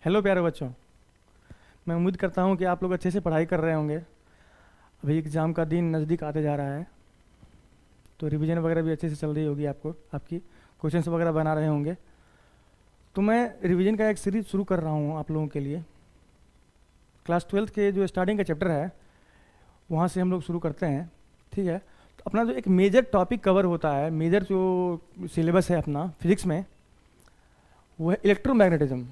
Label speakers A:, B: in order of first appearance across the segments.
A: Hello प्यारे बच्चों। मैं उम्मीद करता हूँ कि आप लोग अच्छे से पढ़ाई कर रहे होंगे। अभी एग्ज़ाम का दिन नज़दीक आते जा रहा है, तो रिवीजन वगैरह भी अच्छे से चल रही होगी, आपको आपकी क्वेश्चंस वगैरह बना रहे होंगे। तो मैं रिवीजन का एक सीरीज शुरू कर रहा हूँ आप लोगों के लिए। क्लास 12th के जो स्टार्टिंग का चैप्टर है वहाँ से हम लोग शुरू करते हैं, ठीक है। तो अपना जो एक मेजर टॉपिक कवर होता है, मेजर जो सिलेबस है अपना फिजिक्स में, वो है इलेक्ट्रोमैग्नेटिज्म।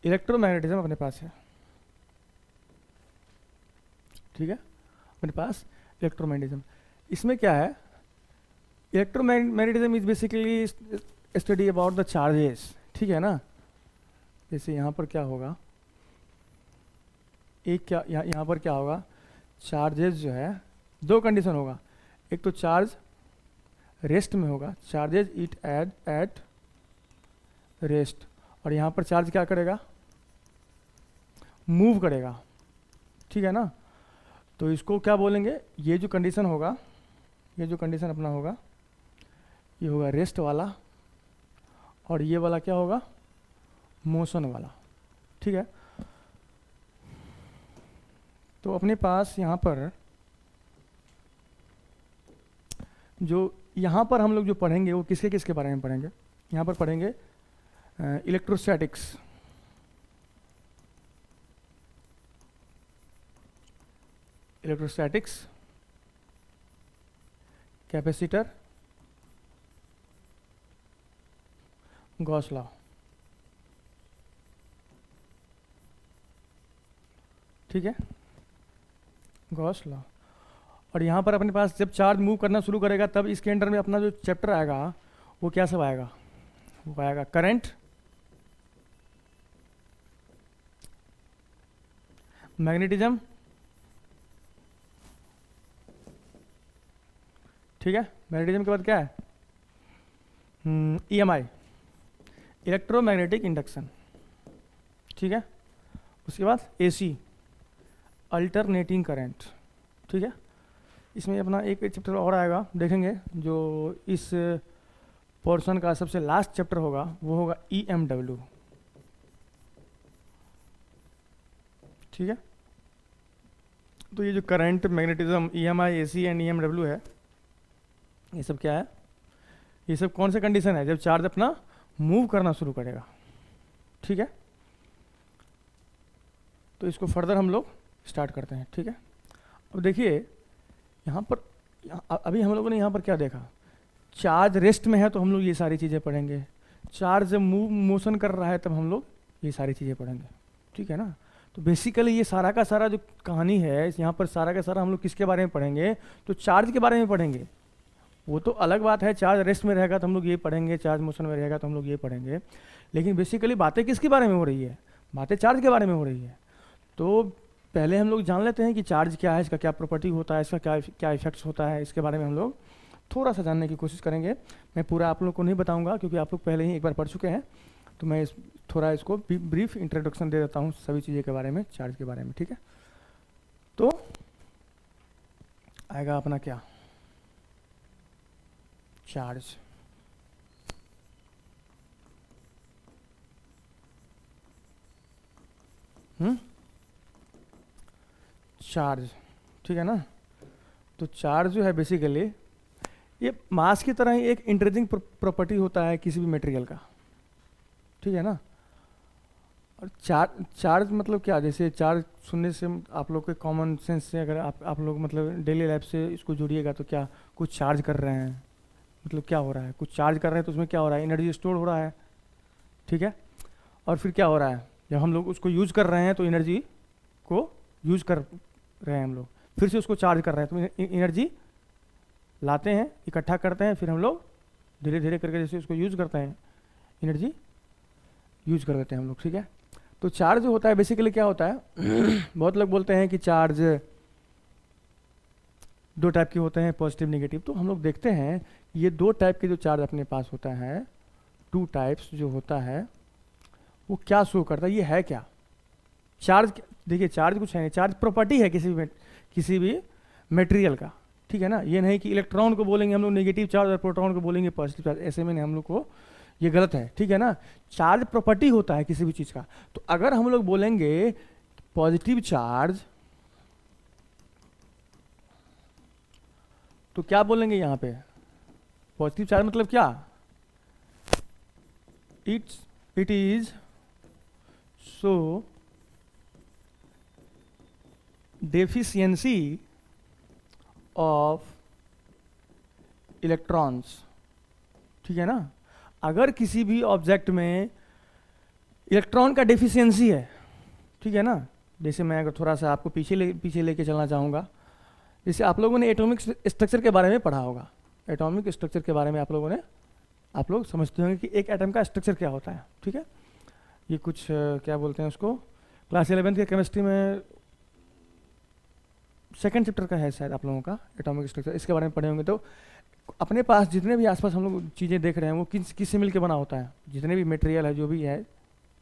A: इलेक्ट्रोमैग्नेटिज्म अपने पास है, ठीक है। अपने पास इलेक्ट्रोमैग्नेटिज्म, इसमें क्या है, electromagnetism is basically study about the charges, ठीक है ना। जैसे यहाँ पर क्या होगा, एक क्या यहाँ पर क्या होगा, चार्जेस जो है दो कंडीशन होगा। एक तो चार्ज रेस्ट में होगा, चार्जेस इट एट रेस्ट, और यहाँ पर चार्ज क्या करेगा, मूव करेगा, ठीक है ना। तो इसको क्या बोलेंगे, ये जो कंडीशन होगा, ये जो कंडीशन अपना होगा, ये होगा रेस्ट वाला, और ये वाला क्या होगा, मोशन वाला, ठीक है। तो अपने पास यहाँ पर जो यहाँ पर हम लोग जो पढ़ेंगे वो किसके किसके बारे में पढ़ेंगे, यहाँ पर पढ़ेंगे electrostatics, electrostatics, capacitor, Gauss law, ठीक है, गॉस लॉ। और यहाँ पर अपने पास जब चार्ज मूव करना शुरू करेगा तब इसके अंडर में अपना जो चैप्टर आएगा वो क्या सब आएगा, वो आएगा करंट, मैग्नेटिज्म, ठीक है। मैग्नेटिज्म के बाद क्या है, EMI, इलेक्ट्रोमैग्नेटिक इंडक्शन, ठीक है। उसके बाद AC, अल्टरनेटिंग करंट, ठीक है। इसमें अपना एक चैप्टर और आएगा, देखेंगे, जो इस पोर्शन का सबसे लास्ट चैप्टर होगा वो होगा EMW, ठीक है। तो ये जो current, magnetism, EMI, AC and EMW है, ये सब क्या है, ये सब कौन से कंडीशन है, जब चार्ज अपना मूव करना शुरू करेगा, ठीक है। तो इसको फर्दर हम लोग स्टार्ट करते हैं, ठीक है। अब देखिए यहाँ पर, अभी हम लोगों ने यहाँ पर क्या देखा, चार्ज रेस्ट में है तो हम लोग ये सारी चीज़ें पढ़ेंगे, चार्ज जब मूव मोशन कर रहा है तब हम लोग ये सारी चीज़ें पढ़ेंगे, ठीक है ना। तो बेसिकली ये सारा का सारा जो कहानी है, यहाँ पर सारा का सारा हम लोग किसके बारे में पढ़ेंगे, तो चार्ज के बारे में पढ़ेंगे। वो तो अलग बात है, चार्ज रेस्ट में रहेगा तो हम लोग ये पढ़ेंगे, चार्ज मोशन में रहेगा तो हम लोग ये पढ़ेंगे, लेकिन बेसिकली बातें किसके बारे में हो रही है, बातें चार्ज के बारे में हो रही है। तो पहले हम लोग जान लेते हैं कि चार्ज क्या है, इसका क्या प्रॉपर्टी होता है, इसका क्या क्या इफेक्ट्स होता है, इसके बारे में हम लोग थोड़ा सा जानने की कोशिश करेंगे। मैं पूरा आप लोग को नहीं बताऊंगा क्योंकि आप लोग पहले ही एक बार पढ़ चुके हैं, तो मैं थोड़ा इसको ब्रीफ इंट्रोडक्शन दे देता हूँ सभी चीज़ें के बारे में, चार्ज के बारे में, ठीक है। तो आएगा अपना क्या, चार्ज, चार्ज, ठीक है ना। तो चार्ज जो है बेसिकली ये मास की तरह ही एक इंट्रिंसिक प्रॉपर्टी होता है किसी भी मटेरियल का, ठीक है ना। और चार्ज मतलब क्या, जैसे चार्ज सुनने से आप लोग के कॉमन सेंस से अगर आप लोग मतलब डेली लाइफ से इसको जोड़िएगा तो क्या, कुछ चार्ज कर रहे हैं, मतलब क्या हो रहा है, कुछ चार्ज कर रहे हैं तो उसमें क्या हो रहा है, एनर्जी स्टोर हो रहा है, ठीक है। और फिर क्या हो रहा है, जब हम लोग उसको यूज़ कर रहे हैं तो एनर्जी को यूज़ कर रहे हैं हम लोग, फिर से उसको चार्ज कर रहे हैं तो एनर्जी लाते हैं, इकट्ठा करते हैं, फिर हम लोग धीरे धीरे करके जैसे उसको यूज़ करते हैं एनर्जी यूज़ कर देते हैं हम लोग, ठीक है। तो चार्ज जो होता है बेसिकली क्या होता है बहुत लोग बोलते हैं कि चार्ज दो टाइप के होते हैं, पॉजिटिव नेगेटिव। तो हम लोग देखते हैं ये दो टाइप के जो चार्ज अपने पास होता है, टू टाइप्स जो होता है, वो क्या शो करता है, ये है क्या चार्ज। देखिए चार्ज कुछ है नहीं, चार्ज प्रॉपर्टी है किसी भी मटेरियल का, ठीक ठीक है ना। ये नहीं कि इलेक्ट्रॉन को बोलेंगे हम लोग नेगेटिव चार्ज और प्रोटॉन को बोलेंगे पॉजिटिव चार्ज, ऐसे में नहीं, हम लोग को ये गलत है, ठीक है ना। चार्ज प्रॉपर्टी होता है किसी भी चीज़ का। तो अगर हम लोग बोलेंगे पॉजिटिव चार्ज, तो क्या बोलेंगे यहाँ पे? पॉजिटिव चार्ज मतलब क्या? It is so deficiency of electrons, ठीक है ना। अगर किसी भी ऑब्जेक्ट में इलेक्ट्रॉन का डेफिशिएंसी है, ठीक है ना, जैसे मैं अगर थोड़ा सा आपको पीछे लेके चलना चाहूँगा, जैसे आप लोगों ने एटॉमिक स्ट्रक्चर के बारे में पढ़ा होगा। एटॉमिक स्ट्रक्चर के बारे में आप लोग समझते होंगे कि एक एटम का स्ट्रक्चर क्या होता है, ठीक है। ये कुछ क्या बोलते हैं उसको, क्लास 11th के केमिस्ट्री में सेकंड चैप्टर का है शायद आप लोगों का एटॉमिक स्ट्रक्चर, इसके बारे में पढ़े होंगे। तो अपने पास जितने भी आसपास हम लोग चीज़ें देख रहे हैं वो किससे मिलकर बना होता है? जितने भी मटेरियल है जो भी है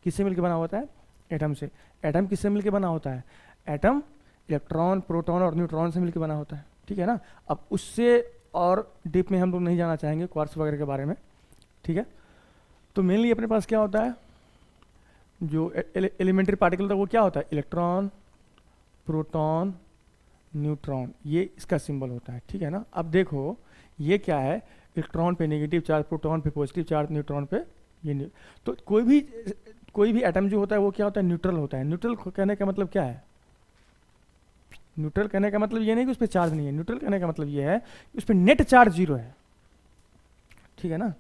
A: किससे मिलकर बना होता है? एटम से। एटम किससे मिलकर बना होता है? एटम इलेक्ट्रॉन, प्रोटॉन और न्यूट्रॉन से मिलकर बना होता है, ठीक है ना। अब उससे और डीप में हम लोग नहीं जाना चाहेंगे क्वार्ट्स वगैरह के बारे में, ठीक है। तो मेनली अपने पास क्या होता है, जो एलिमेंट्री पार्टिकल होता है वो क्या होता है? इलेक्ट्रॉन, प्रोटॉन, न्यूट्रॉन, ये इसका सिंबल होता है, ठीक है ना। अब देखो ये क्या है, इलेक्ट्रॉन पे नेगेटिव चार्ज, प्रोटॉन पे पॉजिटिव चार्ज, न्यूट्रॉन पे ये तो कोई भी एटम जो होता है वो क्या होता है? न्यूट्रल होता है। न्यूट्रल कहने का मतलब क्या है? न्यूट्रल कहने का मतलब ये नहीं कि उस पर चार्ज नहीं है, न्यूट्रल कहने का मतलब ये है कि उस पर नेट चार्ज जीरो है, ठीक है ना।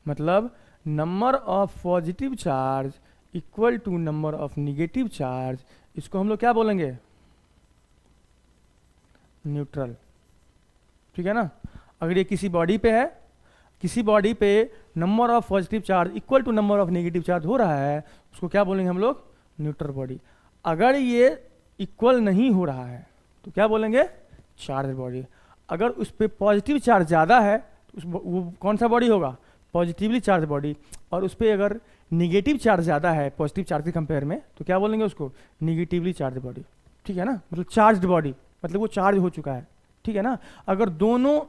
A: मतलब number of positive charge equal to number of negative charge, इसको हम लोग क्या बोलेंगे? न्यूट्रल, ठीक है ना। अगर ये किसी बॉडी पे है, किसी बॉडी पे number of positive charge equal to number of negative charge हो रहा है, उसको क्या बोलेंगे हम लोग? Neutral body. अगर ये इक्वल नहीं हो रहा है तो क्या बोलेंगे? Charge body. अगर उस पर पॉजिटिव चार्ज ज़्यादा है तो वो कौन सा बॉडी होगा? Positively charge body. और उस पर अगर निगेटिव चार्ज ज़्यादा है पॉजिटिव चार्ज के कंपेयर में तो क्या बोलेंगे उसको? निगेटिवली चार्ज बॉडी, ठीक है ना। मतलब चार्ज बॉडी, मतलब वो चार्ज हो चुका है, ठीक है ना। अगर दोनों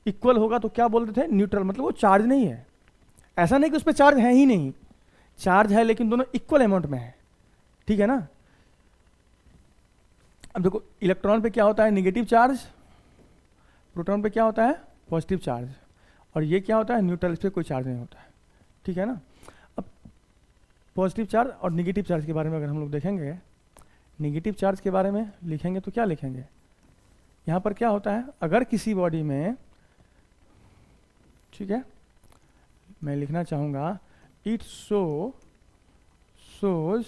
A: इक्वल होगा तो क्या बोलते थे? न्यूट्रल, मतलब वो चार्ज नहीं है। ऐसा नहीं कि उस पर चार्ज है ही नहीं, चार्ज है लेकिन दोनों इक्वल अमाउंट में है, ठीक है ना। अब देखो इलेक्ट्रॉन पे क्या होता है? नेगेटिव चार्ज, प्रोटॉन पे क्या होता है? पॉजिटिव चार्ज, और ये क्या होता है? न्यूट्रल, इस पर कोई चार्ज नहीं होता है, ठीक है ना। अब पॉजिटिव चार्ज और नेगेटिव चार्ज के बारे में अगर हम लोग देखेंगे, नेगेटिव चार्ज के बारे में लिखेंगे तो क्या लिखेंगे? यहाँ पर क्या होता है, अगर किसी बॉडी में, ठीक है, मैं लिखना चाहूँगा it shows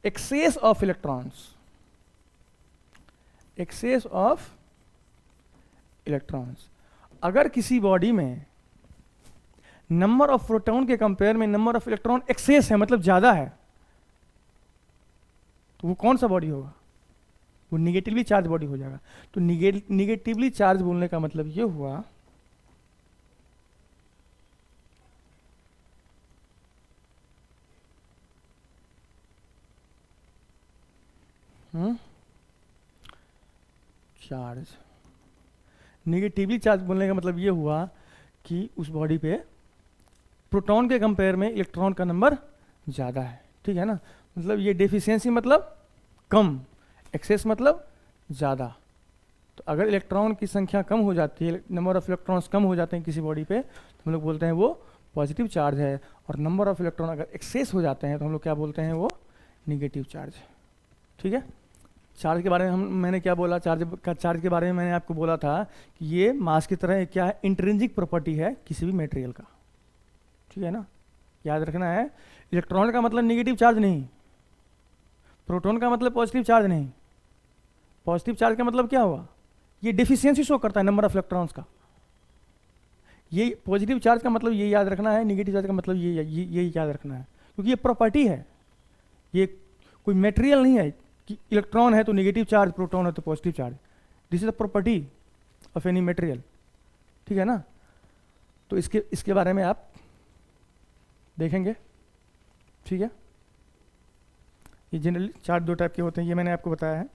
A: excess of electrons, excess of electrons. अगर किसी बॉडी में नंबर ऑफ प्रोटॉन के कंपेयर में नंबर ऑफ इलेक्ट्रॉन एक्सेस है, मतलब ज़्यादा है, तो वो कौन सा बॉडी होगा? वो निगेटिवली चार्ज बॉडी हो जाएगा। तो निगेटिवली चार्ज बोलने का मतलब ये हुआ चार्ज, निगेटिवली चार्ज बोलने का मतलब ये हुआ कि उस बॉडी पे प्रोटॉन के कंपेयर में इलेक्ट्रॉन का नंबर ज़्यादा है, ठीक है ना। मतलब ये डेफिशिएंसी मतलब कम, एक्सेस मतलब ज़्यादा। तो अगर इलेक्ट्रॉन की संख्या कम हो जाती है, नंबर ऑफ इलेक्ट्रॉन्स कम हो जाते हैं किसी बॉडी पे, तो हम लोग बोलते हैं वो पॉजिटिव चार्ज है। और नंबर ऑफ इलेक्ट्रॉन अगर एक्सेस हो जाते हैं तो हम लोग क्या बोलते हैं? वो निगेटिव चार्ज, ठीक है। चार्ज के बारे में मैंने क्या बोला? चार्ज के बारे में मैंने आपको बोला था कि ये मास की तरह क्या है? इंट्रिंसिक प्रॉपर्टी है किसी भी मटेरियल का, ठीक है ना। याद रखना है, इलेक्ट्रॉन का मतलब नेगेटिव चार्ज नहीं, प्रोटॉन का मतलब पॉजिटिव चार्ज नहीं। पॉजिटिव चार्ज का मतलब क्या हुआ? ये डेफिशिएंसी शो करता है नंबर ऑफ इलेक्ट्रॉन्स का। ये पॉजिटिव चार्ज का मतलब ये याद रखना है, नेगेटिव चार्ज का मतलब ये याद रखना है, क्योंकि ये प्रॉपर्टी है, ये कोई मटेरियल नहीं है कि इलेक्ट्रॉन है तो नेगेटिव चार्ज, प्रोटॉन है तो positive charge. This is the property of any material, ठीक है ना। तो इसके बारे में आप देखेंगे, ठीक है। ये जनरली चार्ज दो टाइप के होते हैं, ये मैंने आपको बताया है,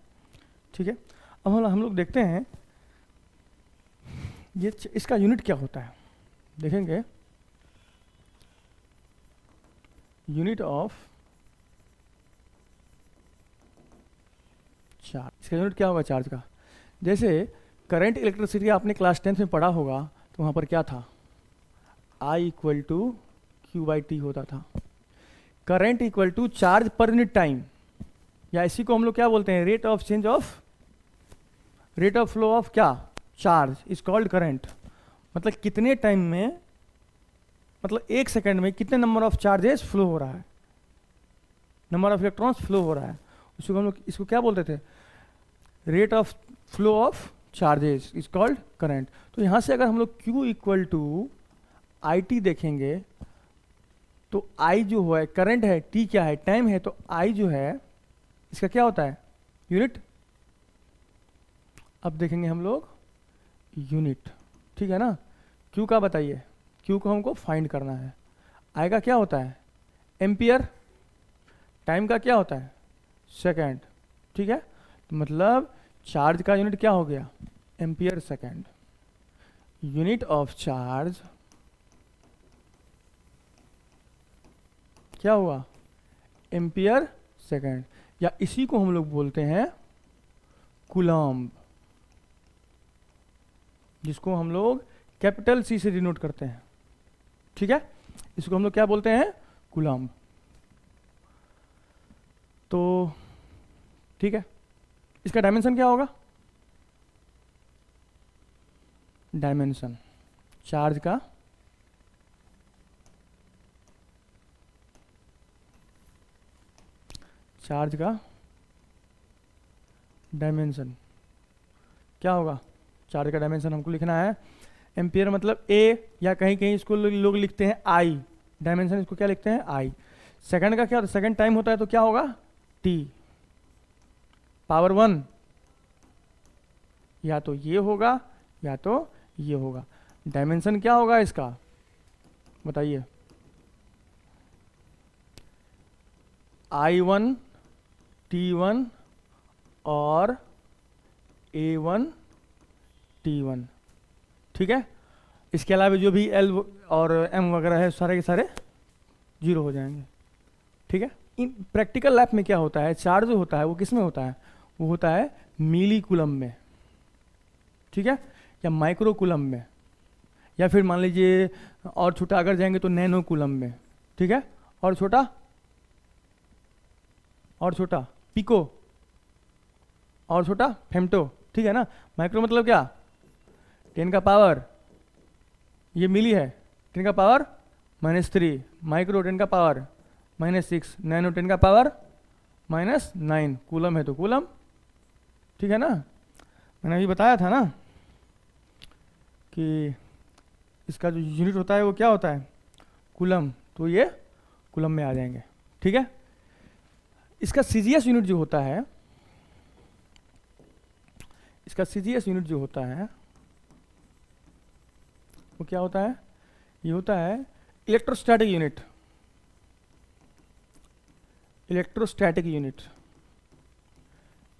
A: ठीक है। अब हम लोग देखते हैं ये इसका यूनिट क्या होता है देखेंगे। यूनिट ऑफ चार्ज, इसका यूनिट क्या होगा चार्ज का। जैसे करंट इलेक्ट्रिसिटी आपने क्लास 10th में पढ़ा होगा, तो वहाँ पर क्या था, I equal to Q by T होता था। Current equal to charge per unit time, या इसी को हम लोग क्या बोलते हैं, rate of change of, rate of flow of क्या, चार्ज इज कॉल्ड करंट। मतलब कितने टाइम में, मतलब एक सेकंड में कितने नंबर ऑफ चार्जेस फ्लो हो रहा है, नंबर ऑफ इलेक्ट्रॉन्स फ्लो हो रहा है, उसको हम लोग इसको क्या बोलते थे, rate of flow of charges is called current. तो यहाँ से अगर हम लोग Q equal to I T देखेंगे, तो I जो है करंट है, T क्या है, टाइम है, तो I जो है इसका क्या होता है, यूनिट। अब देखेंगे हम लोग यूनिट, ठीक है ना। Q का बताइए, Q को हमको फाइंड करना है। I का क्या होता है, एम्पियर, टाइम का क्या होता है, सेकेंड, ठीक है। तो मतलब चार्ज का यूनिट क्या हो गया, ampere second. Unit of charge क्या हुआ, एम्पियर सेकेंड, या इसी को हम लोग बोलते हैं कूलम्ब, जिसको हम लोग कैपिटल C से डिनोट करते हैं, ठीक है। इसको हम लोग क्या बोलते हैं, कूलम्ब। तो ठीक है, इसका डायमेंशन क्या होगा, डायमेंशन चार्ज का डायमेंशन क्या होगा, चार्ज का डायमेंशन हमको लिखना है एम्पियर, मतलब A, या कहीं कहीं इसको लोग लिखते हैं I, डायमेंशन इसको क्या लिखते हैं I। सेकंड का क्या होता है, सेकंड टाइम होता है, तो क्या होगा T पावर 1, या तो ये होगा या तो ये होगा। डायमेंशन क्या होगा इसका बताइए, I1 T1 और A1 T1, ठीक है। इसके अलावा जो भी L और M वगैरह है सारे के सारे जीरो हो जाएंगे, ठीक है। इन प्रैक्टिकल लैब में क्या होता है, चार्ज जो होता है वो किस में होता है, वो होता है मिली कूलम में, ठीक है, या माइक्रो कूलम में, या फिर मान लीजिए और छोटा अगर जाएंगे तो नैनो कूलम में, ठीक है। और छोटा पिको, और छोटा फेम्टो, ठीक है ना। माइक्रो मतलब क्या, 10 का पावर, ये मिली है 10 का पावर -3, माइक्रो 10 का पावर -6, नैनो 10 का पावर -9, कूलम है तो कूलम, ठीक है ना। मैंने अभी बताया था ना कि इसका जो यूनिट होता है वो क्या होता है, कूलम, तो ये कूलम में आ जाएंगे, ठीक है। इसका सीजीएस यूनिट जो होता है, वो क्या होता है, ये होता है इलेक्ट्रोस्टैटिक यूनिट।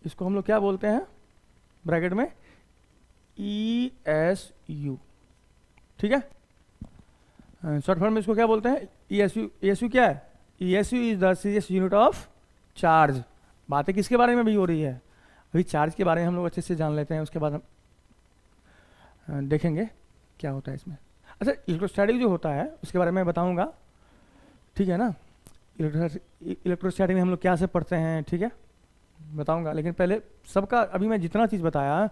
A: इसको हम लोग क्या बोलते हैं, ब्रैकेट में ESU, ठीक है। शॉर्ट फॉर्म में इसको क्या बोलते हैं, ESU क्या है, ESU is the CGS unit of charge. बातें किसके बारे में भी हो रही है, अभी चार्ज के बारे में हम लोग अच्छे से जान लेते हैं, उसके बाद हम देखेंगे क्या होता है इसमें। अच्छा, इलेक्ट्रोस्टैटिक जो होता है उसके बारे में बताऊंगा, ठीक है ना। इलेक्ट्रोस्टैटिक में हम लोग क्या से पढ़ते हैं, ठीक है, बताऊंगा। लेकिन पहले सबका, अभी मैं जितना चीज़ बताया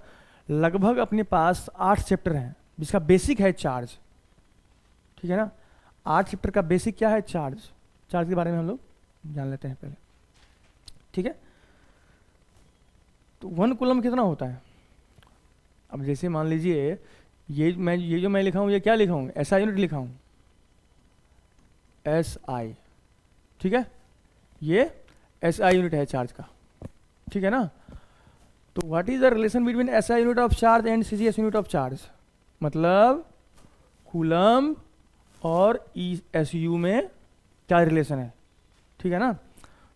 A: लगभग अपने पास 8 चैप्टर हैं, जिसका बेसिक है चार्ज, ठीक है ना। 8 चैप्टर का बेसिक क्या है, चार्ज के बारे में हम लोग जान लेते हैं पहले, ठीक है। तो 1 कूलम कितना होता है, अब जैसे मान लीजिए ये जो मैं लिखा हूँ, ये क्या लिखा हूँ, SI यूनिट लिखा हूँ, SI, ठीक है, ये SI यूनिट है चार्ज का, ठीक है ना। तो what is the relation between SI unit of charge and CGS unit of charge, मतलब कूलम और ESU में क्या रिलेशन है, ठीक है ना।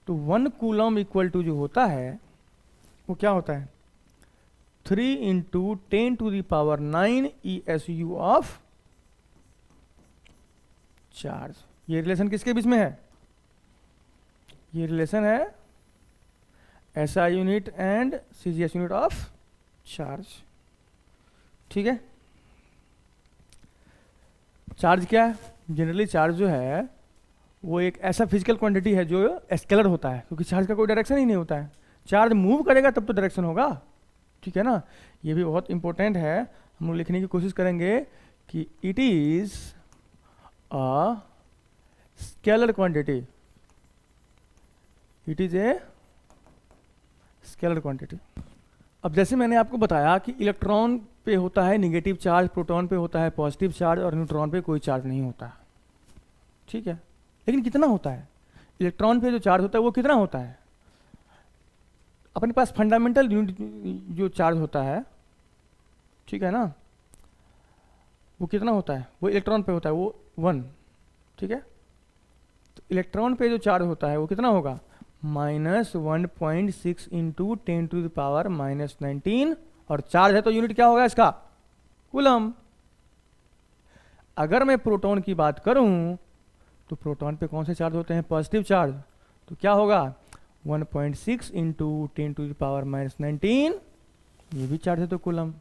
A: तो 1 कूलम इक्वल टू जो होता है वो क्या होता है, 3 इंटू 10⁹ ESU ऑफ चार्ज। ये रिलेशन किसके बीच में है? ये रिलेशन है SI unit and CGS unit of charge. ठीक है। चार्ज क्या है? जनरली चार्ज जो है वो एक ऐसा फिजिकल क्वांटिटी है जो स्केलर होता है, क्योंकि चार्ज का कोई डायरेक्शन ही नहीं होता है। चार्ज मूव करेगा तब तो डायरेक्शन होगा। ठीक है ना, ये भी बहुत इंपॉर्टेंट है। हम लोग लिखने की कोशिश करेंगे कि it is a scalar quantity, it is a scalar quantity. अब जैसे मैंने आपको बताया कि इलेक्ट्रॉन पे होता है निगेटिव चार्ज, प्रोटॉन पे होता है पॉजिटिव चार्ज और न्यूट्रॉन पे कोई चार्ज नहीं होता। ठीक है, लेकिन कितना होता है? इलेक्ट्रॉन पे जो चार्ज होता है वो कितना होता है? अपने पास फंडामेंटल यूनिट जो चार्ज होता है, ठीक है ना, वो कितना होता है? वो इलेक्ट्रॉन पे होता है, वो 1। ठीक है, तो इलेक्ट्रॉन पे जो चार्ज होता है वो कितना होगा? -1.6 इंटू 10⁻⁻19। और चार्ज है तो यूनिट क्या होगा इसका? कूलम। अगर मैं प्रोटॉन की बात करूं तो प्रोटॉन पे कौन से चार्ज होते हैं? Positive charge. तो क्या होगा? 1.6 इंटू 10⁻⁻19, ये भी चार्ज है तो कूलम।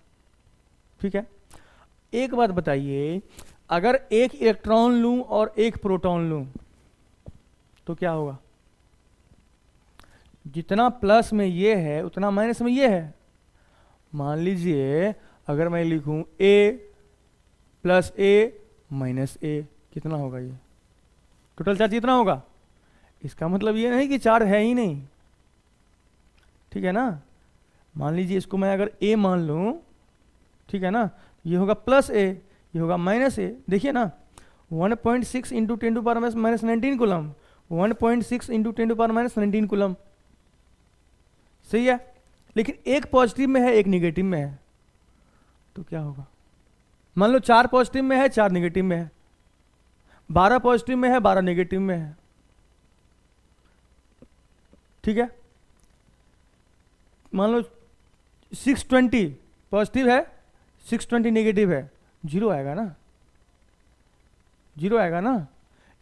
A: ठीक है, एक बात बताइए, अगर एक इलेक्ट्रॉन लूं और एक प्रोटॉन लूं तो क्या होगा? जितना प्लस में ये है उतना माइनस में ये है। मान लीजिए अगर मैं लिखूं A + A - A, कितना होगा? ये टोटल चार्ज कितना होगा? इसका मतलब ये नहीं कि चार्ज है ही नहीं। ठीक है ना, मान लीजिए इसको मैं अगर A मान लूं, ठीक है ना, ये होगा +A, ये होगा -A। देखिए ना, 1.6 इंटू 10⁻⁻19 कूलम, 1.6 इंटू 10⁻⁻19 कूलम। सही है, लेकिन एक पॉजिटिव में है एक निगेटिव में है, तो क्या होगा? मान लो 4 पॉजिटिव में है 4 निगेटिव में है, 12 पॉजिटिव में है 12 निगेटिव में है। ठीक है, मान लो 620 पॉजिटिव है 620 नेगेटिव है, 0 आएगा ना? 0 आएगा ना?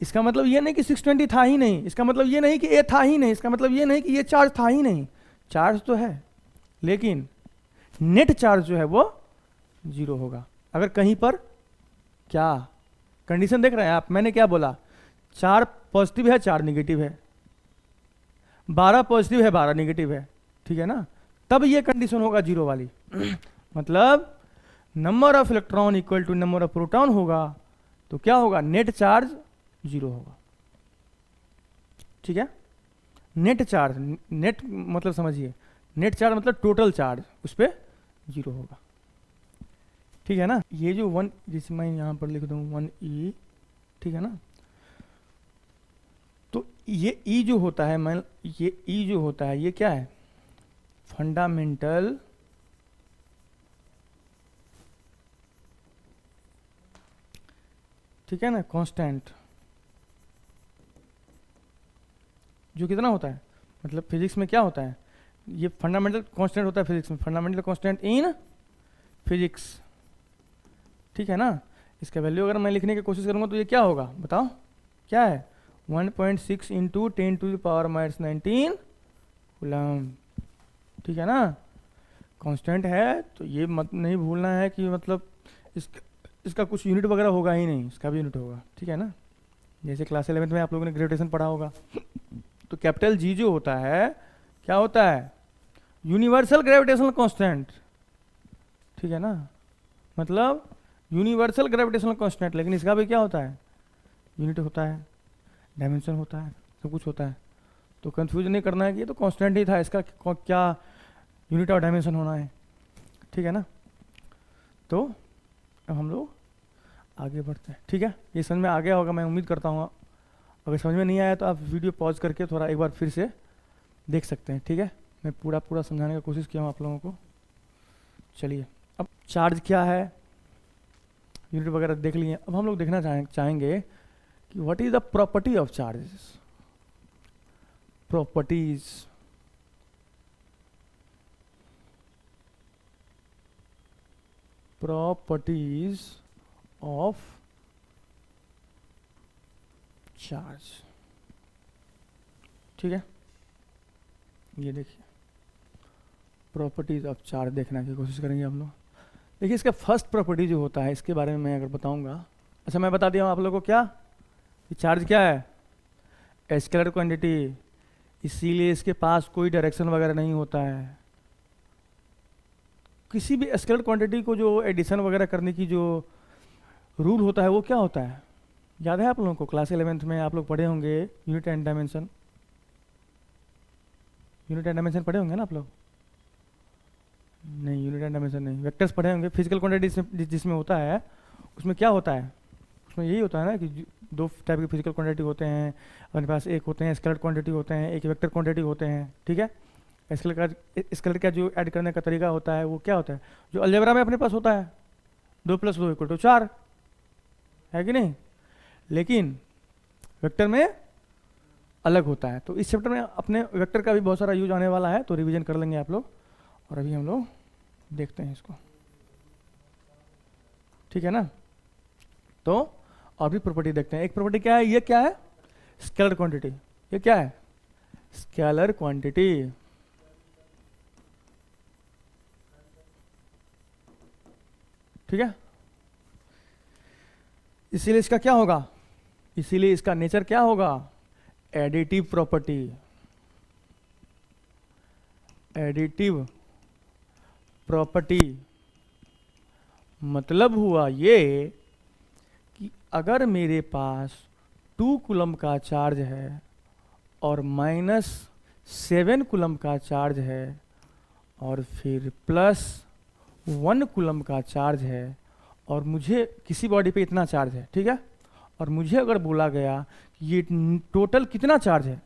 A: इसका मतलब ये नहीं कि 620 था ही नहीं, इसका मतलब ये नहीं कि ए था ही नहीं, इसका मतलब ये नहीं कि ये चार्ज था ही नहीं। चार्ज तो है, लेकिन नेट चार्ज जो है वो 0 होगा। अगर कहीं पर क्या कंडीशन देख रहे हैं आप, मैंने क्या बोला? 4 पॉजिटिव है 4 निगेटिव है, 12 पॉजिटिव है 12 निगेटिव है। ठीक है ना, तब ये कंडीशन होगा 0 वाली। मतलब number of electron equal to number of proton होगा, तो क्या होगा? नेट चार्ज 0 होगा। ठीक है, नेट चार्ज, नेट मतलब समझिए, नेट चार्ज मतलब टोटल चार्ज, उस पर 0 होगा। ठीक है ना, ये जो 1, जिसे मैं यहां पर लिख दूं 1E, ठीक है ना, तो ये E जो होता है, मैं ये E जो होता है ये क्या है? फंडामेंटल ठीक है ना, कांस्टेंट, जो कितना होता है? मतलब फिजिक्स में क्या होता है? ये फंडामेंटल कांस्टेंट होता है फिजिक्स में, फंडामेंटल कांस्टेंट इन फिजिक्स। ठीक है ना, इसका वैल्यू अगर मैं लिखने की कोशिश करूंगा तो ये क्या होगा? बताओ क्या है? 1.6 इंटू 10⁻⁻19 कूलम। ठीक है ना, कांस्टेंट है तो ये मत नहीं भूलना है कि मतलब इसका कुछ यूनिट वगैरह होगा ही नहीं, इसका भी यूनिट होगा। ठीक है ना, जैसे क्लास 11th में आप लोगों ने ग्रेविटेशन पढ़ा होगा। तो कैपिटल G जो होता है क्या होता है? Universal gravitational constant. ठीक है ना, मतलब यूनिवर्सल ग्रेविटेशनल कांस्टेंट, लेकिन इसका भी क्या होता है? यूनिट होता है, डायमेंशन होता है, सब कुछ होता है। तो कंफ्यूज नहीं करना है कि ये तो कांस्टेंट ही था, इसका क्या यूनिट और डायमेंशन होना है। ठीक है ना, तो अब हम लोग आगे बढ़ते हैं। ठीक है, ये समझ में आ गया होगा मैं उम्मीद करता हूँ। अगर समझ में नहीं आया तो आप वीडियो पॉज करके थोड़ा एक बार फिर से देख सकते हैं। ठीक है, मैं पूरा समझाने की कोशिश किया हूँ आप लोगों को। चलिए, अब चार्ज क्या है, यूनिट वगैरह देख लिए। अब हम लोग देखना चाहेंगे कि what is the property of charges. Properties, properties of charge. ठीक है, ये देखिए प्रॉपर्टीज ऑफ चार्ज देखने की कोशिश करेंगे हम लोग। देखिए इसका फर्स्ट प्रॉपर्टी जो होता है इसके बारे में मैं अगर बताऊंगा, अच्छा मैं बता दिया हूँ आप लोगों को क्या, कि चार्ज क्या है, स्केलर क्वांटिटी, इसीलिए इसके पास कोई डायरेक्शन वगैरह नहीं होता है। किसी भी स्केलर क्वांटिटी को जो एडिशन वगैरह करने की जो रूल होता है वो क्या होता है, याद है आप लोगों को? क्लास 11th में आप लोग पढ़े होंगे unit and dimension, unit and dimension पढ़े होंगे ना आप लोग? नहीं, यूनिट एंड डायमेंशन नहीं, वेक्टर्स पढ़े होंगे। फिजिकल क्वांटिटी जिसमें होता है उसमें क्या होता है, उसमें यही होता है ना कि दो टाइप के फिजिकल क्वांटिटी होते हैं अपने पास, एक होते हैं स्केलर क्वांटिटी होते हैं, एक वेक्टर क्वांटिटी होते हैं। ठीक है, स्केलर का जो ऐड करने का तरीका होता है वो क्या होता है, जो अलजेब्रा में अपने पास होता है 2 + 2 = 4, है कि नहीं? लेकिन वेक्टर में अलग होता है। तो इस चैप्टर में अपने वेक्टर का भी बहुत सारा यूज आने वाला है, तो रिवीजन कर लेंगे आप लोग। और अभी हम लोग देखते हैं इसको, ठीक है ना? तो और भी प्रॉपर्टी देखते हैं। एक प्रॉपर्टी क्या है, ये क्या है, स्केलर क्वांटिटी। ये क्या है, स्केलर क्वांटिटी। ठीक है, इसीलिए इसका क्या होगा, इसीलिए इसका नेचर क्या होगा, एडिटिव प्रॉपर्टी। एडिटिव प्रॉपर्टी मतलब हुआ ये कि अगर मेरे पास 2 कूलम का चार्ज है और -7 कूलम का चार्ज है और फिर +1 कूलम का चार्ज है और मुझे किसी बॉडी पे इतना चार्ज है, ठीक है, और मुझे अगर बोला गया कि ये टोटल कितना चार्ज है,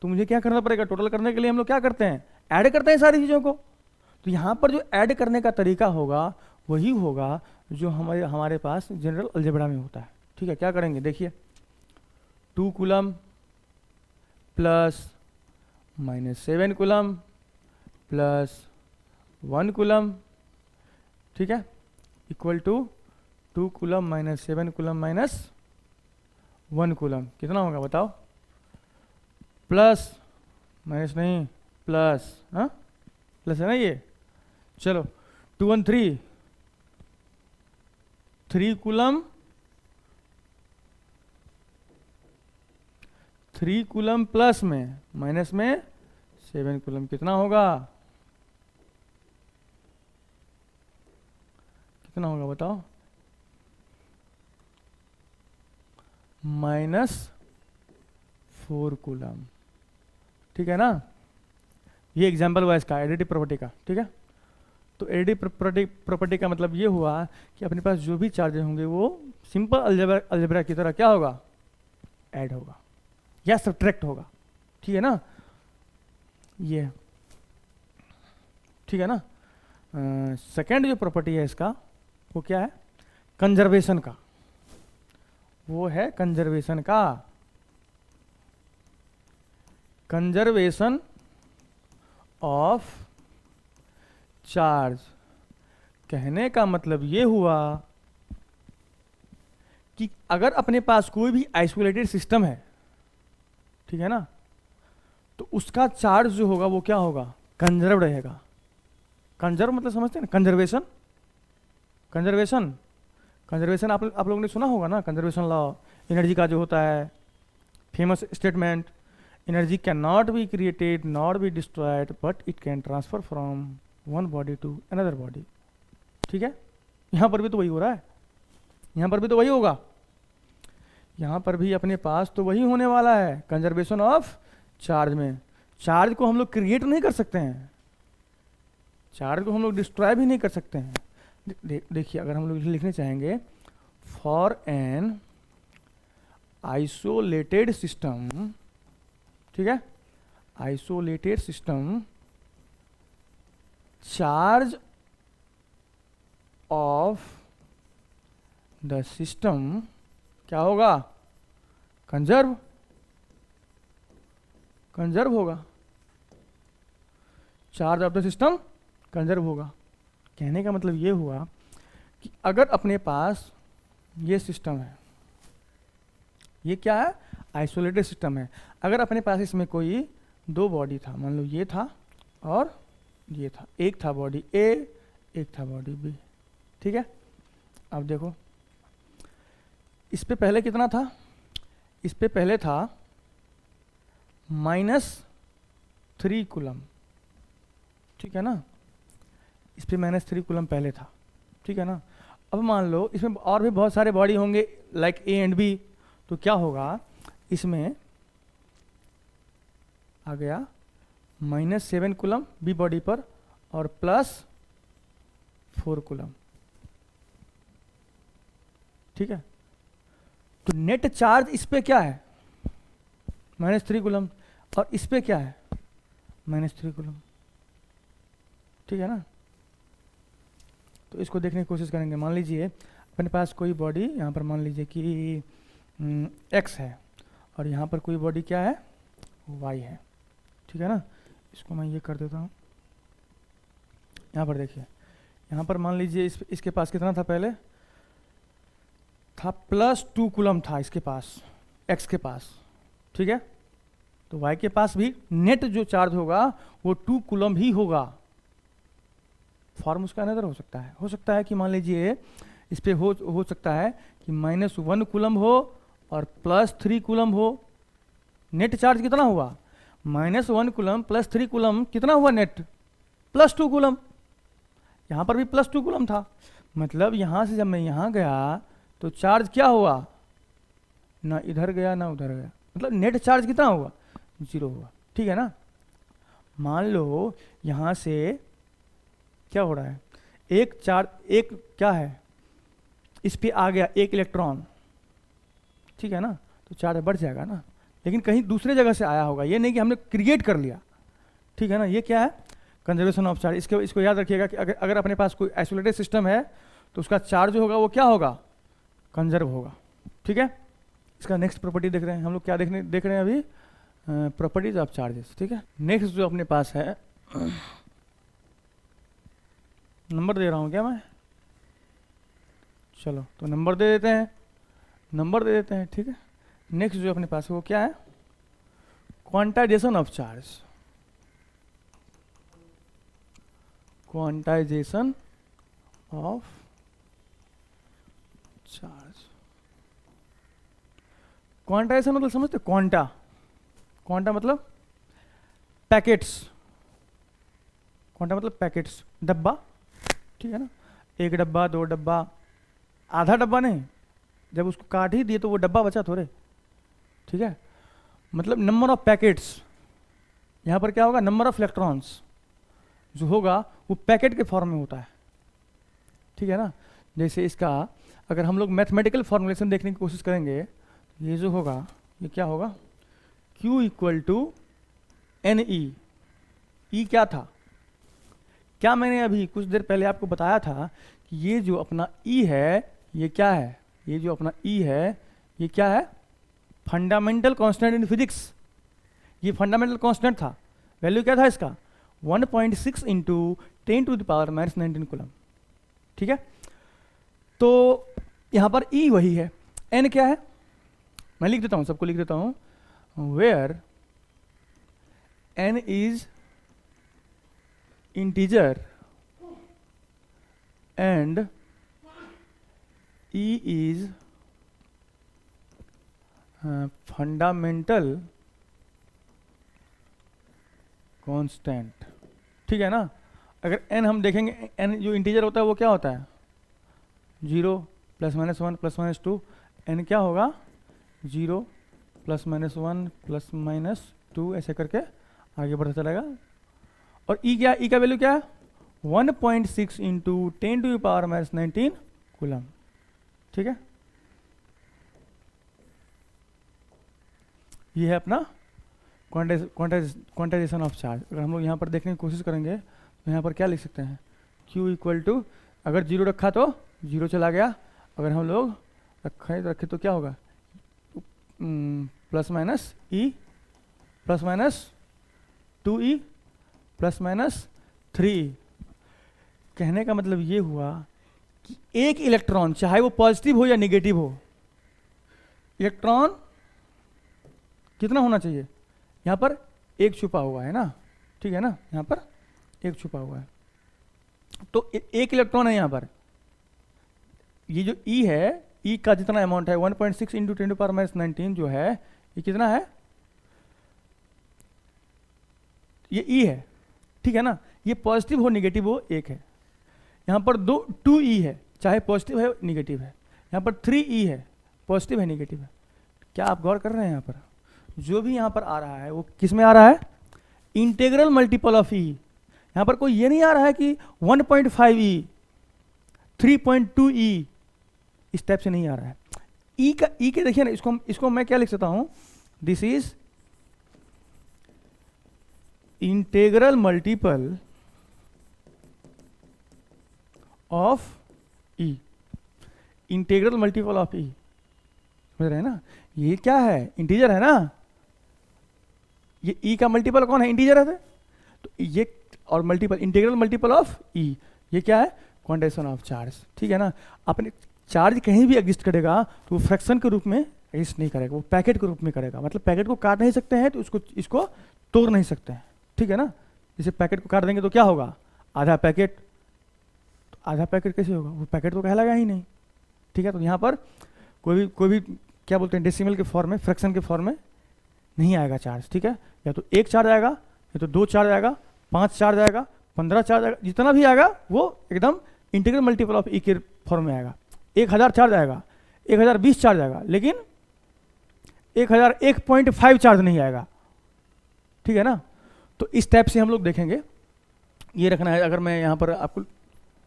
A: तो मुझे क्या करना पड़ेगा, टोटल करने के लिए हम लोग क्या करते हैं, ऐड करते हैं सारी चीज़ों को। तो यहाँ पर जो ऐड करने का तरीका होगा वही होगा जो हमारे पास जनरल अलजेब्रा में होता है। ठीक है, क्या करेंगे देखिए, 2 coulomb plus -7 coulomb plus 1 coulomb, ठीक है, equal to 2 coulomb -7 coulomb -1 coulomb, कितना होगा बताओ, प्लस माइनस नहीं प्लस, हाँ प्लस है ना ये, चलो 2 1 3 कूलम, 3 कूलम प्लस में माइनस में 7 कूलम, कितना होगा, कितना होगा बताओ, -4 कूलम। ठीक है ना, ये एग्जाम्पल हुआ इसका एडिटिव प्रॉपर्टी का। ठीक है, तो एडिटिव प्रॉपर्टी का मतलब ये हुआ कि अपने पास जो भी चार्जेस होंगे वो सिंपल अलजेब्रा की तरह क्या होगा, ऐड होगा या सब्ट्रैक्ट होगा। ठीक है ना, ये ठीक है ना। सेकेंड जो प्रॉपर्टी है इसका वो क्या है, कंजर्वेशन का, वो है कंजर्वेशन का, कंजर्वेशन ऑफ चार्ज। कहने का मतलब ये हुआ कि अगर अपने पास कोई भी आइसोलेटेड सिस्टम है, ठीक है ना, तो उसका चार्ज जो होगा वो क्या होगा, कंजर्व रहेगा। कंजर्व मतलब समझते हैं ना, कंजर्वेशन, कंजर्वेशन, कंजर्वेशन आप लोगों ने सुना होगा ना, कंजर्वेशन लॉ, एनर्जी का जो होता है famous statement, energy can not be created not be destroyed but it can transfer from one body to another body. ठीक है, यहाँ पर भी तो वही हो रहा है, यहाँ पर भी तो वही होगा, यहाँ पर भी अपने पास तो वही होने वाला है, कंजर्वेशन ऑफ चार्ज में। चार्ज को हम लोग क्रिएट नहीं कर सकते हैं, चार्ज को हम लोग डिस्ट्रॉय भी नहीं कर सकते हैं। देखिए अगर हम लोग लिखने चाहेंगे, फॉर एन आइसोलेटेड सिस्टम, ठीक है, isolated system, charge of the system क्या होगा, कंजर्व, कंजर्व होगा, charge of the system conserve होगा। कहने का मतलब ये हुआ कि अगर अपने पास ये सिस्टम है, ये क्या है, आइसोलेटेड सिस्टम है, अगर अपने पास इसमें कोई दो बॉडी था, मान लो ये था और ये था, एक था बॉडी ए, एक था बॉडी बी, ठीक है। अब देखो इस पे पहले कितना था, इस पे पहले था -3 कूलम, ठीक है ना, इस पे -3 कूलम पहले था, ठीक है ना। अब मान लो इसमें और भी बहुत सारे बॉडी होंगे लाइक ए एंड बी, तो क्या होगा, इसमें आ गया -7 कूलम बी बॉडी पर और +4 कूलम, ठीक है। तो नेट चार्ज इस पे क्या है, -3 कूलम, और इस पे क्या है, -3 कूलम, ठीक है ना। तो इसको देखने की कोशिश करेंगे। मान लीजिए अपने पास कोई बॉडी यहाँ पर मान लीजिए कि x है और यहाँ पर कोई बॉडी क्या है, y है, ठीक है ना। इसको मैं ये कर देता हूँ। यहाँ पर देखिए, यहाँ पर मान लीजिए इसके पास कितना था, पहले था +2 कूलम था इसके पास, x के पास, ठीक है। तो y के पास भी नेट जो चार्ज होगा वो 2 कूलम ही होगा। फॉर्म उसका अनदर हो सकता है कि मान लीजिए इस पे हो सकता है कि -1 कूलम हो और +3 कूलम हो। नेट चार्ज कितना हुआ, -1 कूलम +3 कूलम, कितना हुआ नेट, +2 कूलम। यहाँ पर भी +2 कूलम था, मतलब यहाँ से जब मैं यहाँ गया तो चार्ज क्या हुआ, ना इधर गया ना उधर गया, मतलब नेट चार्ज कितना हुआ, 0 हुआ, ठीक है ना। मान लो यहाँ से क्या हो रहा है, एक चार्ज, एक क्या है, इस पे आ गया एक इलेक्ट्रॉन, ठीक है ना, तो चार्ज बढ़ जाएगा ना, लेकिन कहीं दूसरे जगह से आया होगा, ये नहीं कि हमने क्रिएट कर लिया, ठीक है ना। ये क्या है, कंजर्वेशन ऑफ चार्ज। इसको याद रखिएगा कि अगर अपने पास कोई आइसोलेटेड सिस्टम है तो उसका चार्ज होगा वो क्या होगा, कंजर्व होगा, ठीक है। इसका नेक्स्ट प्रॉपर्टी देख रहे हैं हम लोग, क्या देख रहे हैं अभी, प्रॉपर्टीज ऑफ चार्जेस, ठीक है। नेक्स्ट जो अपने पास है, नंबर दे रहा हूँ क्या मैं, चलो तो नंबर दे देते हैं, ठीक है। नेक्स्ट जो अपने पास है वो क्या है, quantization of charge, quantization of charge. Quantization मतलब समझते, क्वांटा मतलब पैकेट्स, क्वांटा मतलब पैकेट्स, डब्बा, ठीक है ना। एक डब्बा, दो डब्बा, आधा डब्बा नहीं, जब उसको काट ही दिए तो वो डब्बा बचा थोड़े, ठीक है। मतलब नंबर ऑफ पैकेट्स, यहाँ पर क्या होगा, नंबर ऑफ इलेक्ट्रॉन्स जो होगा वो पैकेट के फॉर्म में होता है, ठीक है ना। जैसे इसका अगर हम लोग मैथमेटिकल फॉर्मुलेशन देखने की कोशिश करेंगे, ये जो होगा ये क्या होगा, Q = NE। E क्या था, क्या मैंने अभी कुछ देर पहले आपको बताया था कि ये जो अपना E है ये क्या है, ये जो अपना E है ये क्या है, फंडामेंटल कांस्टेंट इन फिजिक्स। ये फंडामेंटल कांस्टेंट था, वैल्यू क्या था इसका, 1.6 × 10⁻⁻19 कूलम, ठीक है। तो यहाँ पर E वही है, N क्या है, मैं लिख देता हूँ, सबको लिख देता हूँ, where N is integer and E is fundamental constant, ठीक है ना। अगर n हम देखेंगे, n जो इंटीजर होता है वो क्या होता है, 0 +-1 +-2, n क्या होगा, 0 +-1 +-2, ऐसे करके आगे बढ़ता चलेगा। और E क्या, E का वैल्यू क्या है, 1.6 × 10⁻⁻19 कूलम, ठीक है। ये है अपना क्वांटाइजेशन ऑफ चार्ज। अगर हम लोग यहाँ पर देखने की कोशिश करेंगे तो यहाँ पर क्या लिख सकते हैं, Q = अगर 0 रखा तो 0 चला गया, अगर हम लोग रखे तो क्या होगा, +-E +-2E +-3। कहने का मतलब ये हुआ कि एक इलेक्ट्रॉन, चाहे वो पॉजिटिव हो या नेगेटिव हो, इलेक्ट्रॉन कितना होना चाहिए, यहाँ पर एक छुपा हुआ है ना, ठीक है ना, यहाँ पर एक छुपा हुआ है, तो एक इलेक्ट्रॉन है यहाँ पर। ये जो ई है, ई का जितना अमाउंट है 1.6 इंटू 10⁻19 जो है, ये कितना है, ये ई है, ठीक है ना। ये पॉजिटिव हो नेगेटिव हो एक है, यहाँ पर 2 ई है, चाहे पॉजिटिव है नेगेटिव है, यहाँ पर 3 ई है, पॉजिटिव है नेगेटिव है। क्या आप गौर कर रहे हैं, यहाँ पर जो भी यहाँ पर आ रहा है वो किस में आ रहा है, इंटीग्रल मल्टीपल ऑफ ई। यहाँ पर कोई ये नहीं आ रहा है कि 1.5 ई, 3.2 ई, इस टाइप से नहीं आ रहा है। ई का, ई के देखिए ना, इसको मैं क्या लिख सकता हूं, this is integral multiple of e, integral multiple of e, समझ रहे हैं ना। ये क्या है, इंटीजर है ना, ये ई का मल्टीपल कौन है, इंटीजर है, तो ये और मल्टीपल, इंटीग्रल मल्टीपल ऑफ ई, ये क्या है, क्वांटाइजेशन ऑफ चार्ज, ठीक है ना। अपने चार्ज कहीं भी एग्जिस्ट करेगा तो वो फ्रैक्शन के रूप में एग्जिस्ट नहीं करेगा, वो पैकेट के रूप में करेगा, मतलब पैकेट को काट नहीं सकते हैं तो इसको तोड़ नहीं सकते हैं, ठीक है ना। जैसे पैकेट को काट देंगे तो क्या होगा, आधा पैकेट, तो आधा पैकेट कैसे होगा, वो पैकेट तो कहलाएगा ही नहीं, ठीक है। तो यहाँ पर कोई भी क्या बोलते हैं, डेसिमल के फॉर्म में, फ्रैक्शन के फॉर्म में नहीं आएगा चार्ज, ठीक है। या तो 1 चार्ज आएगा, या तो 2 चार्ज आएगा, 5 चार्ज आएगा, 15 चार्ज आएगा, जितना भी आएगा वो एकदम इंटीग्रल मल्टीपल ऑफ ई के फॉर्म में आएगा। 1000 चार्ज आएगा, 1020 चार्ज आएगा, लेकिन 1001.5 चार्ज नहीं आएगा, ठीक है ना। तो इस टाइप से हम लोग देखेंगे, ये रखना है। अगर मैं यहाँ पर आपको,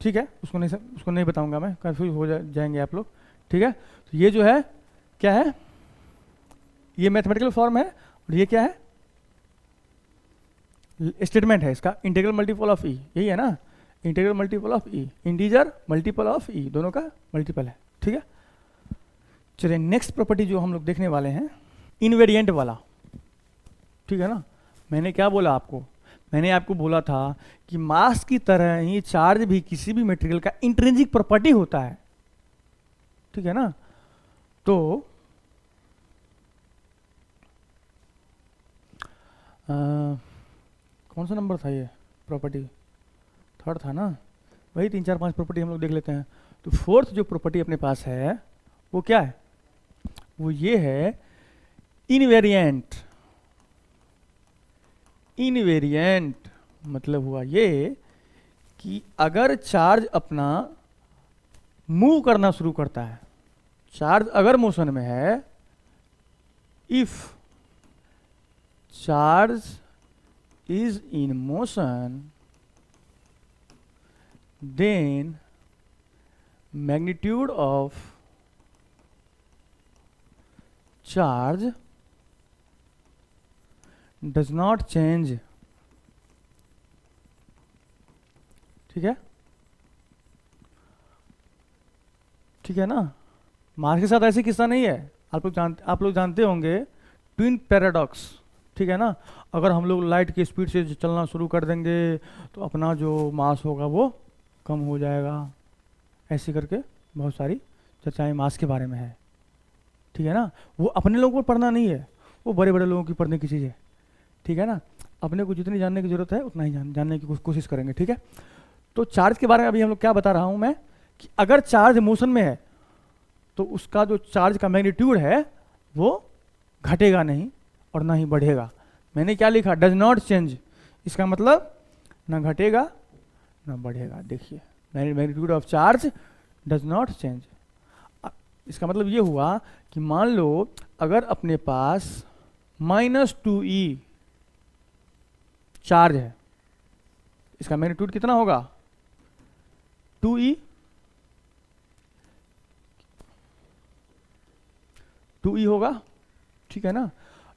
A: ठीक है, उसको नहीं बताऊंगा मैं, कंफ्यूज हो जाएंगे आप लोग, ठीक है। तो ये जो है क्या है, ये मैथमेटिकल फॉर्म है, और ये क्या है, स्टेटमेंट है इसका, इंटीग्रल मल्टीपल ऑफ ई, यही है ना, integral multiple of e, integer multiple of e, दोनों का मल्टीपल है, ठीक है। चलिए नेक्स्ट प्रॉपर्टी जो हम लोग देखने वाले हैं, इनवेरिएंट वाला, ठीक है ना। मैंने क्या बोला आपको, मैंने आपको बोला था कि मास की तरह ही चार्ज भी किसी भी मटेरियल का इंट्रिंसिक प्रॉपर्टी होता है, ठीक है ना। तो कौन सा नंबर था ये प्रॉपर्टी, 3rd था ना, वही 3 4 5 प्रॉपर्टी हम लोग देख लेते हैं। तो 4th जो प्रॉपर्टी अपने पास है वो क्या है, वो ये है इनवेरिएंट। इनवेरिएंट मतलब हुआ ये कि अगर चार्ज अपना मूव करना शुरू करता है, चार्ज अगर मोशन में है, if charge is in motion, then magnitude of charge does not change, ठीक है, ठीक है ना। मास के साथ ऐसी किस्सा नहीं है, आप लोग जानते होंगे ट्विन पैराडॉक्स, ठीक है ना। अगर हम लोग लाइट की स्पीड से चलना शुरू कर देंगे तो अपना जो मास होगा वो कम हो जाएगा, ऐसे करके बहुत सारी चर्चाएं मास के बारे में है, ठीक है ना। वो अपने लोगों को पढ़ना नहीं है, वो बड़े बड़े लोगों की पढ़ने की चीज़ है, ठीक है ना। अपने को जितनी जानने की जरूरत है उतना ही जानने की कोशिश करेंगे, ठीक है। तो चार्ज के बारे में अभी हम लोग क्या बता रहा हूँ मैं, कि अगर चार्ज मोशन में है तो उसका जो चार्ज का मैग्नीट्यूड है वो घटेगा नहीं और ना ही बढ़ेगा। मैंने क्या लिखा, डज नॉट चेंज, इसका मतलब ना घटेगा ना बढ़ेगा। देखिए magnitude of charge does not change, इसका मतलब ये हुआ कि मान लो अगर अपने पास -2e चार्ज है, इसका मैग्नीट्यूड कितना होगा, 2e, 2e होगा, ठीक है ना।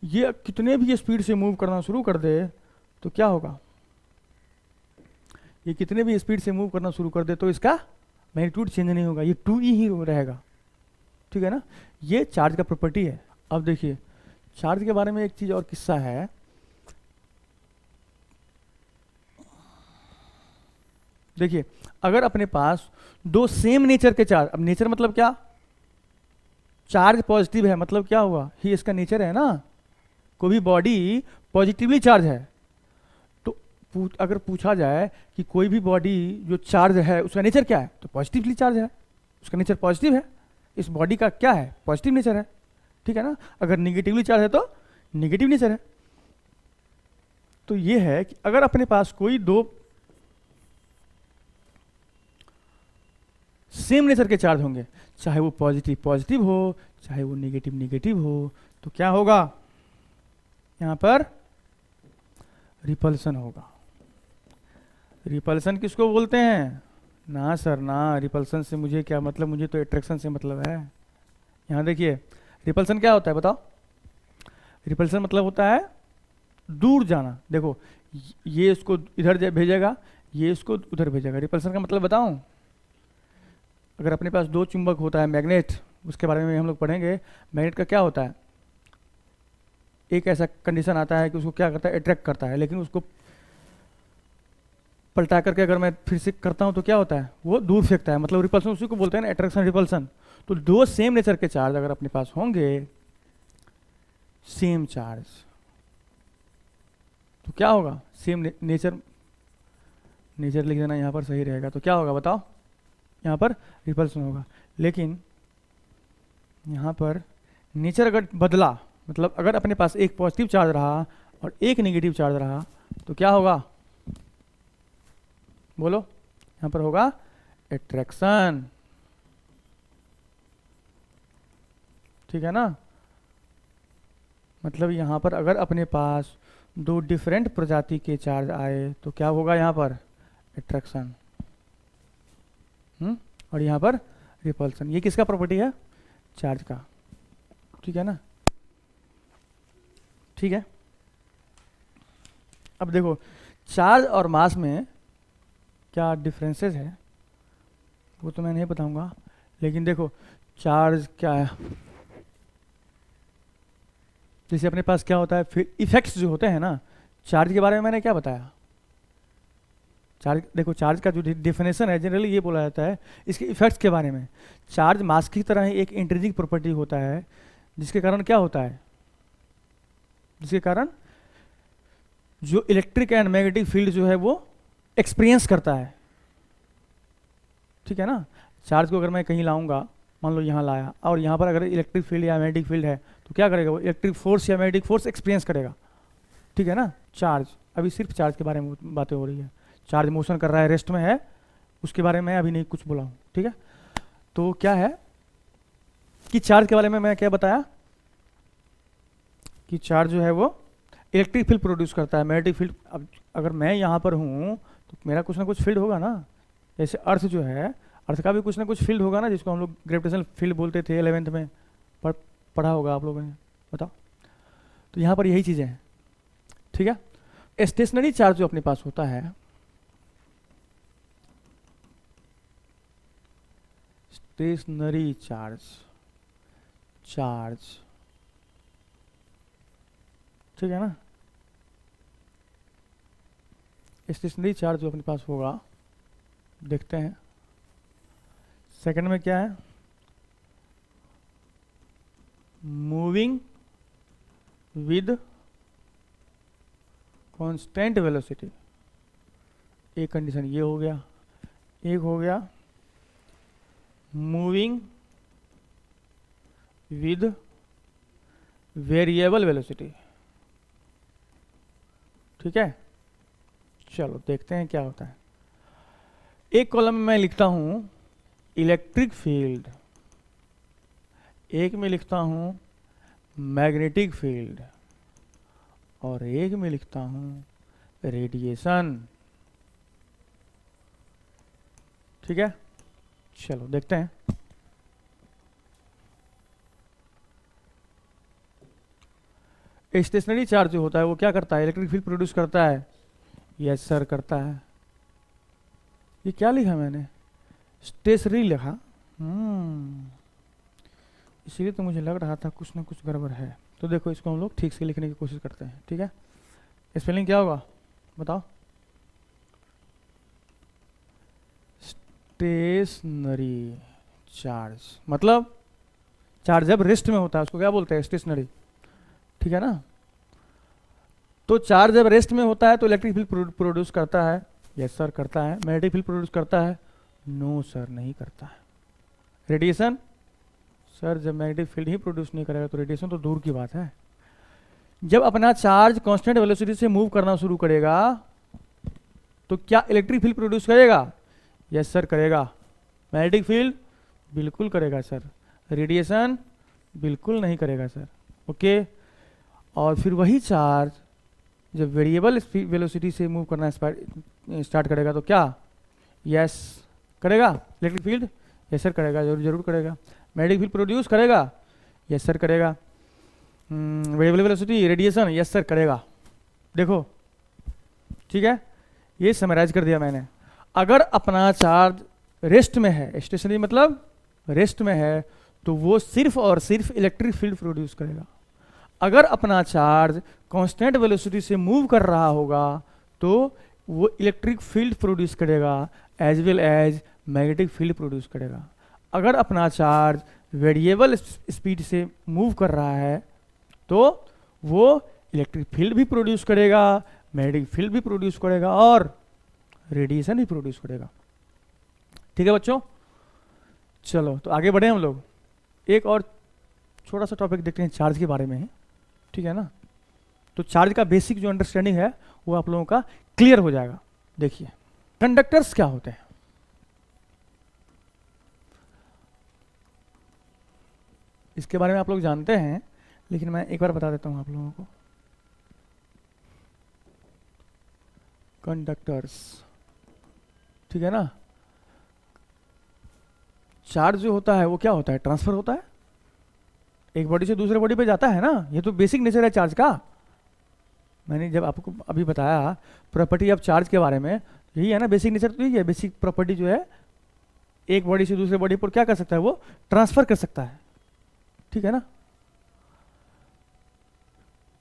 A: ये कितने भी स्पीड से मूव करना शुरू कर दे तो क्या होगा, ये कितने भी स्पीड से मूव करना शुरू कर दे तो इसका मैग्नीट्यूड चेंज नहीं होगा, ये 2e ही रहेगा, ठीक है ना। ये चार्ज का प्रॉपर्टी है। अब देखिए चार्ज के बारे में एक चीज और किस्सा है, देखिए अगर अपने पास दो सेम नेचर के चार्ज, अब नेचर मतलब क्या, चार्ज पॉजिटिव है मतलब क्या हुआ, ही इसका नेचर है ना, कोई भी बॉडी पॉजिटिवली चार्ज है। तो अगर पूछा जाए कि कोई भी बॉडी जो चार्ज है उसका नेचर क्या है, तो पॉजिटिवली चार्ज है, उसका नेचर पॉजिटिव है, इस बॉडी का क्या है, पॉजिटिव नेचर है, ठीक है ना। अगर निगेटिवली चार्ज है तो निगेटिव नेचर है। तो ये है कि अगर अपने पास कोई दो सेम नेचर के चार्ज होंगे, चाहे वो पॉजिटिव पॉजिटिव हो, चाहे वो नेगेटिव नेगेटिव हो, तो क्या होगा, यहां पर रिपल्सन होगा। रिपल्सन किसको बोलते हैं, ना सर ना, रिपल्सन से मुझे क्या मतलब, मुझे तो अट्रैक्शन से मतलब है। यहां देखिए रिपल्सन क्या होता है बताओ, रिपल्सन मतलब होता है दूर जाना। देखो ये इसको इधर भेजेगा, ये इसको उधर भेजेगा। रिपल्सन का मतलब बताऊं, अगर अपने पास दो चुंबक होता है, मैग्नेट, उसके बारे में हम लोग पढ़ेंगे। मैग्नेट का क्या होता है, एक ऐसा कंडीशन आता है कि उसको क्या करता है, अट्रैक्ट करता है, लेकिन उसको पलटा करके अगर मैं फिर से करता हूं तो क्या होता है, वो दूर फेंकता है। मतलब रिपल्सन उसी को बोलते हैं ना, अट्रैक्शन रिपल्सन। तो दो सेम नेचर के चार्ज अगर अपने पास होंगे, सेम चार्ज, तो क्या होगा, सेम नेचर, नेचर लिख देना यहाँ पर सही रहेगा। तो क्या होगा बताओ, यहाँ पर रिपल्सन होगा। लेकिन यहाँ पर नेचर अगर बदला, मतलब अगर अपने पास एक पॉजिटिव चार्ज रहा और एक नेगेटिव चार्ज रहा, तो क्या होगा बोलो, यहाँ पर होगा अट्रैक्शन, ठीक है ना। मतलब यहाँ पर अगर अपने पास दो डिफरेंट प्रजाति के चार्ज आए तो क्या होगा, यहाँ पर अट्रैक्शन, और यहाँ पर रिपल्सन। ये किसका प्रॉपर्टी है, चार्ज का, ठीक है ना। ठीक है, अब देखो चार्ज और मास में क्या डिफरेंसेस है वो तो मैं नहीं बताऊंगा, लेकिन देखो चार्ज क्या है, जैसे अपने पास क्या होता है, फिर इफेक्ट्स जो होते हैं ना, चार्ज के बारे में मैंने क्या बताया, चार्ज, देखो चार्ज का जो डिफिनेशन है जनरली ये बोला जाता है इसके इफेक्ट्स के बारे में। चार्ज मास की तरह ही एक इंट्रिंसिक प्रॉपर्टी होता है, जिसके कारण क्या होता है, जिसके कारण जो इलेक्ट्रिक एंड मैग्नेटिक फील्ड जो है वो एक्सपीरियंस करता है, ठीक है ना। चार्ज को अगर मैं कहीं लाऊंगा, मान लो यहाँ लाया, और यहाँ पर अगर इलेक्ट्रिक फील्ड या मैग्नेटिक फील्ड है तो क्या करेगा, वो इलेक्ट्रिक फोर्स या मैग्नेटिक फोर्स एक्सपीरियंस करेगा, ठीक है ना। चार्ज, अभी सिर्फ चार्ज के बारे में बातें हो रही है, चार्ज मोशन कर रहा है, रेस्ट में है, उसके बारे में अभी नहीं कुछ बोला हूँ, ठीक है। तो क्या है कि चार्ज के बारे में मैं क्या बताया कि चार्ज जो है वो इलेक्ट्रिक फील्ड प्रोड्यूस करता है, मैग्नेटिक फील्ड। अब अगर मैं यहाँ पर हूँ तो मेरा कुछ ना कुछ फील्ड होगा ना, जैसे अर्थ जो है, अर्थ का भी कुछ ना कुछ फील्ड होगा ना, जिसको हम लोग ग्रेविटेशनल फील्ड बोलते थे 11th में, पढ़ा होगा आप लोगों ने, बताओ। तो यहाँ पर यही चीज़ें हैं, ठीक है। स्टेशनरी चार्ज जो अपने पास होता है, स्टेशनरी चार्ज, चार्ज, ठीक है ना, स्टेशनरी चार्ज जो अपने पास होगा, देखते हैं सेकंड में क्या है, मूविंग विद कांस्टेंट वेलोसिटी, एक कंडीशन ये हो गया, एक हो गया मूविंग विद वेरिएबल वेलोसिटी, ठीक है। चलो देखते हैं क्या होता है। एक कॉलम में मैं लिखता हूं इलेक्ट्रिक फील्ड, एक में लिखता हूं मैग्नेटिक फील्ड, और एक में लिखता हूं रेडिएशन, ठीक है। चलो देखते हैं। स्टेशनरी चार्ज जो होता है वो क्या करता है, इलेक्ट्रिक फील्ड प्रोड्यूस करता है, यस सर करता है। ये क्या लिखा मैंने, स्टेशनरी लिखा, इसीलिए तो मुझे लग रहा था कुछ ना कुछ गड़बड़ है। तो देखो इसको हम लोग ठीक से लिखने की कोशिश करते हैं, ठीक है। स्पेलिंग क्या होगा बताओ, स्टेशनरी चार्ज, मतलब चार्ज जब रेस्ट में होता है उसको क्या बोलते हैं, स्टेशनरी, ठीक है ना। तो चार्ज जब रेस्ट में होता है तो इलेक्ट्रिक फील्ड प्रोड्यूस करता है, यस सर करता है। मैग्नेटिक फील्ड प्रोड्यूस करता है, नो सर नहीं करता है। रेडिएशन, सर जब मैग्नेटिक फील्ड ही प्रोड्यूस नहीं करेगा तो रेडिएशन तो दूर की बात है। जब अपना चार्ज कांस्टेंट वेलोसिटी से मूव करना शुरू करेगा तो क्या इलेक्ट्रिक फील्ड प्रोड्यूस करेगा, यस सर करेगा। मैग्नेटिक फील्ड बिल्कुल करेगा सर। रेडिएशन बिल्कुल नहीं करेगा सर, ओके। और फिर वही चार्ज जब वेरिएबल वेलोसिटी से मूव करना स्टार्ट करेगा तो क्या, यस करेगा इलेक्ट्रिक फील्ड, यस सर करेगा, जरूर करेगा। मैग्नेटिक फील्ड प्रोड्यूस करेगा, यस सर करेगा। Variable velocity, radiation, yes sir करेगा। देखो ठीक है, ये समराइज कर दिया मैंने। अगर अपना चार्ज रेस्ट में है, स्टेशनरी मतलब रेस्ट में है, तो वो सिर्फ और सिर्फ इलेक्ट्रिक फील्ड प्रोड्यूस करेगा। अगर अपना चार्ज कांस्टेंट वेलोसिटी से मूव कर रहा होगा तो वो इलेक्ट्रिक फील्ड प्रोड्यूस करेगा as well as magnetic field produce करेगा। अगर अपना चार्ज वेरिएबल स्पीड से मूव कर रहा है तो वो इलेक्ट्रिक फील्ड भी प्रोड्यूस करेगा, मैग्नेटिक फील्ड भी प्रोड्यूस करेगा और रेडिएशन भी प्रोड्यूस करेगा। ठीक है बच्चों, चलो तो आगे बढ़े हम लोग। एक और छोटा सा टॉपिक देखते हैं चार्ज के बारे में ही, ठीक है ना। तो चार्ज का बेसिक जो अंडरस्टैंडिंग है वो आप लोगों का क्लियर हो जाएगा। देखिए कंडक्टर्स क्या होते हैं, इसके बारे में आप लोग जानते हैं, लेकिन मैं एक बार बता देता हूं आप लोगों को। कंडक्टर्स, ठीक है ना। चार्ज जो होता है वो क्या होता है, ट्रांसफर होता है, एक बॉडी से दूसरे बॉडी पे जाता है ना। ये तो बेसिक नेचर है चार्ज का। मैंने जब आपको अभी बताया प्रॉपर्टी ऑफ चार्ज के बारे में, यही है ना बेसिक नेचर, तो यही है बेसिक प्रॉपर्टी जो है, एक बॉडी से दूसरे बॉडी पर क्या कर सकता है, वो ट्रांसफर कर सकता है, ठीक है ना।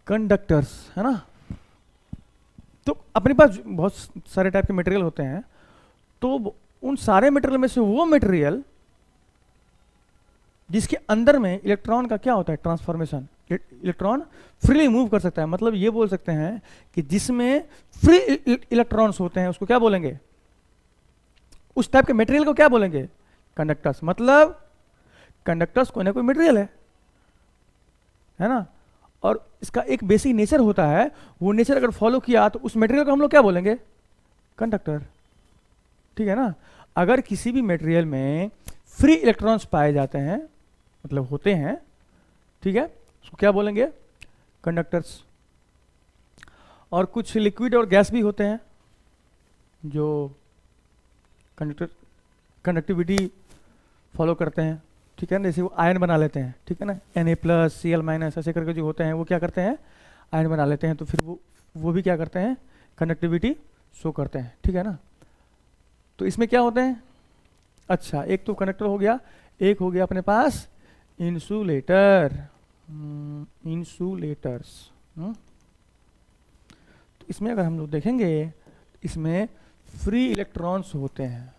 A: कंडक्टर्स है ना, तो अपने पास बहुत सारे टाइप के मटेरियल होते हैं, तो उन सारे मटेरियल में से वो मटेरियल जिसके अंदर में इलेक्ट्रॉन का क्या होता है, ट्रांसफॉर्मेशन, इलेक्ट्रॉन फ्रीली मूव कर सकता है। मतलब ये बोल सकते हैं कि जिसमें फ्री इलेक्ट्रॉन्स होते हैं उसको क्या बोलेंगे, उस टाइप के मटेरियल को क्या बोलेंगे, कंडक्टर्स। मतलब कंडक्टर्स कोई ना कोई मटेरियल है ना, और इसका एक बेसिक नेचर होता है, वो नेचर अगर फॉलो किया तो उस मटेरियल को हम लोग क्या बोलेंगे, कंडक्टर, ठीक है ना। अगर किसी भी मटेरियल में फ्री इलेक्ट्रॉन्स पाए जाते हैं, मतलब होते हैं, ठीक है, उसको क्या बोलेंगे, कंडक्टर्स। और कुछ लिक्विड और गैस भी होते हैं जो कंडक्टिविटी फॉलो करते हैं, ठीक है ना। जैसे वो आयन बना लेते हैं, ठीक है ना, Na+, Cl- ऐसे करके जो होते हैं वो क्या करते हैं, आयन बना लेते हैं, तो फिर वो भी क्या करते हैं, कंडक्टिविटी शो करते हैं, ठीक है ना। तो इसमें क्या होते हैं, अच्छा एक तो कंडक्टर हो गया, एक हो गया अपने पास इंसुलेटर, इंसुलेटर्स। तो इसमें अगर हम लोग देखेंगे, इसमें फ्री इलेक्ट्रॉन्स होते हैं,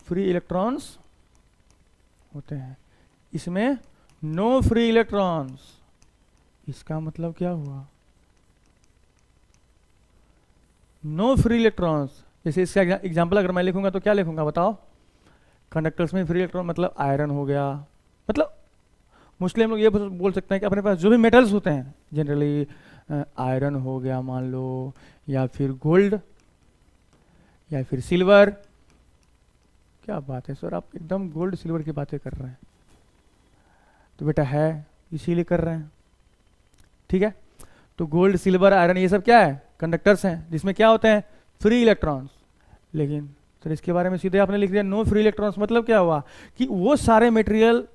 A: फ्री इलेक्ट्रॉन्स होते हैं, इसमें नो फ्री इलेक्ट्रॉन्स। इसका मतलब क्या हुआ, नो फ्री इलेक्ट्रॉन्स। जैसे इसका एग्जांपल अगर मैं लिखूंगा तो क्या लिखूंगा बताओ, कंडक्टर्स में फ्री इलेक्ट्रॉन मतलब आयरन हो गया। मतलब मोस्टली हम लोग ये बोल सकते हैं कि अपने पास जो भी मेटल्स होते हैं, जनरली आयरन हो गया मान लो, या फिर गोल्ड, या फिर सिल्वर। क्या बात है सर, आप एकदम गोल्ड सिल्वर की बातें कर रहे हैं, तो बेटा है इसीलिए कर रहे हैं, ठीक है। तो गोल्ड, सिल्वर, आयरन ये सब क्या है, कंडक्टर्स हैं, जिसमें क्या होते हैं, फ्री इलेक्ट्रॉन्स। लेकिन सर इसके बारे में सीधे आपने लिख दिया नो फ्री इलेक्ट्रॉन्स, मतलब क्या हुआ कि वो सारे मटेरियल,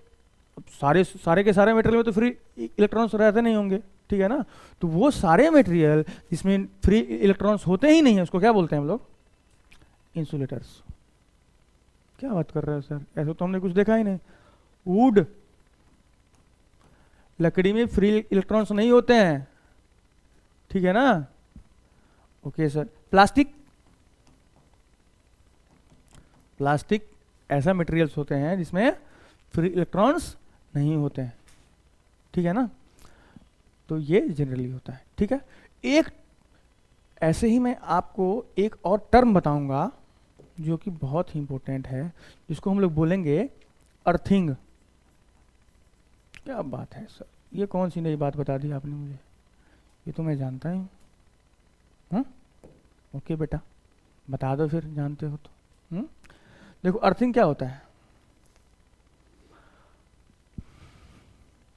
A: सारे के सारे मटेरियल में तो फ्री इलेक्ट्रॉन्स रहते नहीं होंगे, ठीक है ना। तो वो सारे मटेरियल जिसमें फ्री इलेक्ट्रॉन्स होते ही नहीं है उसको क्या बोलते हैं हम लोग, इंसुलेटर्स। क्या बात कर रहे हो सर, ऐसा तो हमने कुछ देखा ही नहीं। वुड, लकड़ी में फ्री इलेक्ट्रॉन्स नहीं होते हैं, ठीक है ना, ओके सर। प्लास्टिक, प्लास्टिक ऐसा मटेरियल्स होते हैं जिसमें फ्री इलेक्ट्रॉन्स नहीं होते हैं, ठीक है ना। तो ये जनरली होता है, ठीक है। एक ऐसे ही मैं आपको एक और टर्म बताऊंगा जो कि बहुत ही इंपॉर्टेंट है, जिसको हम लोग बोलेंगे अर्थिंग। क्या बात है सर, ये कौन सी नई बात बता दी आपने मुझे, ये तो मैं जानता ही हूँ। हाँ ओके बेटा, बता दो फिर, जानते हो तो। देखो अर्थिंग क्या होता है,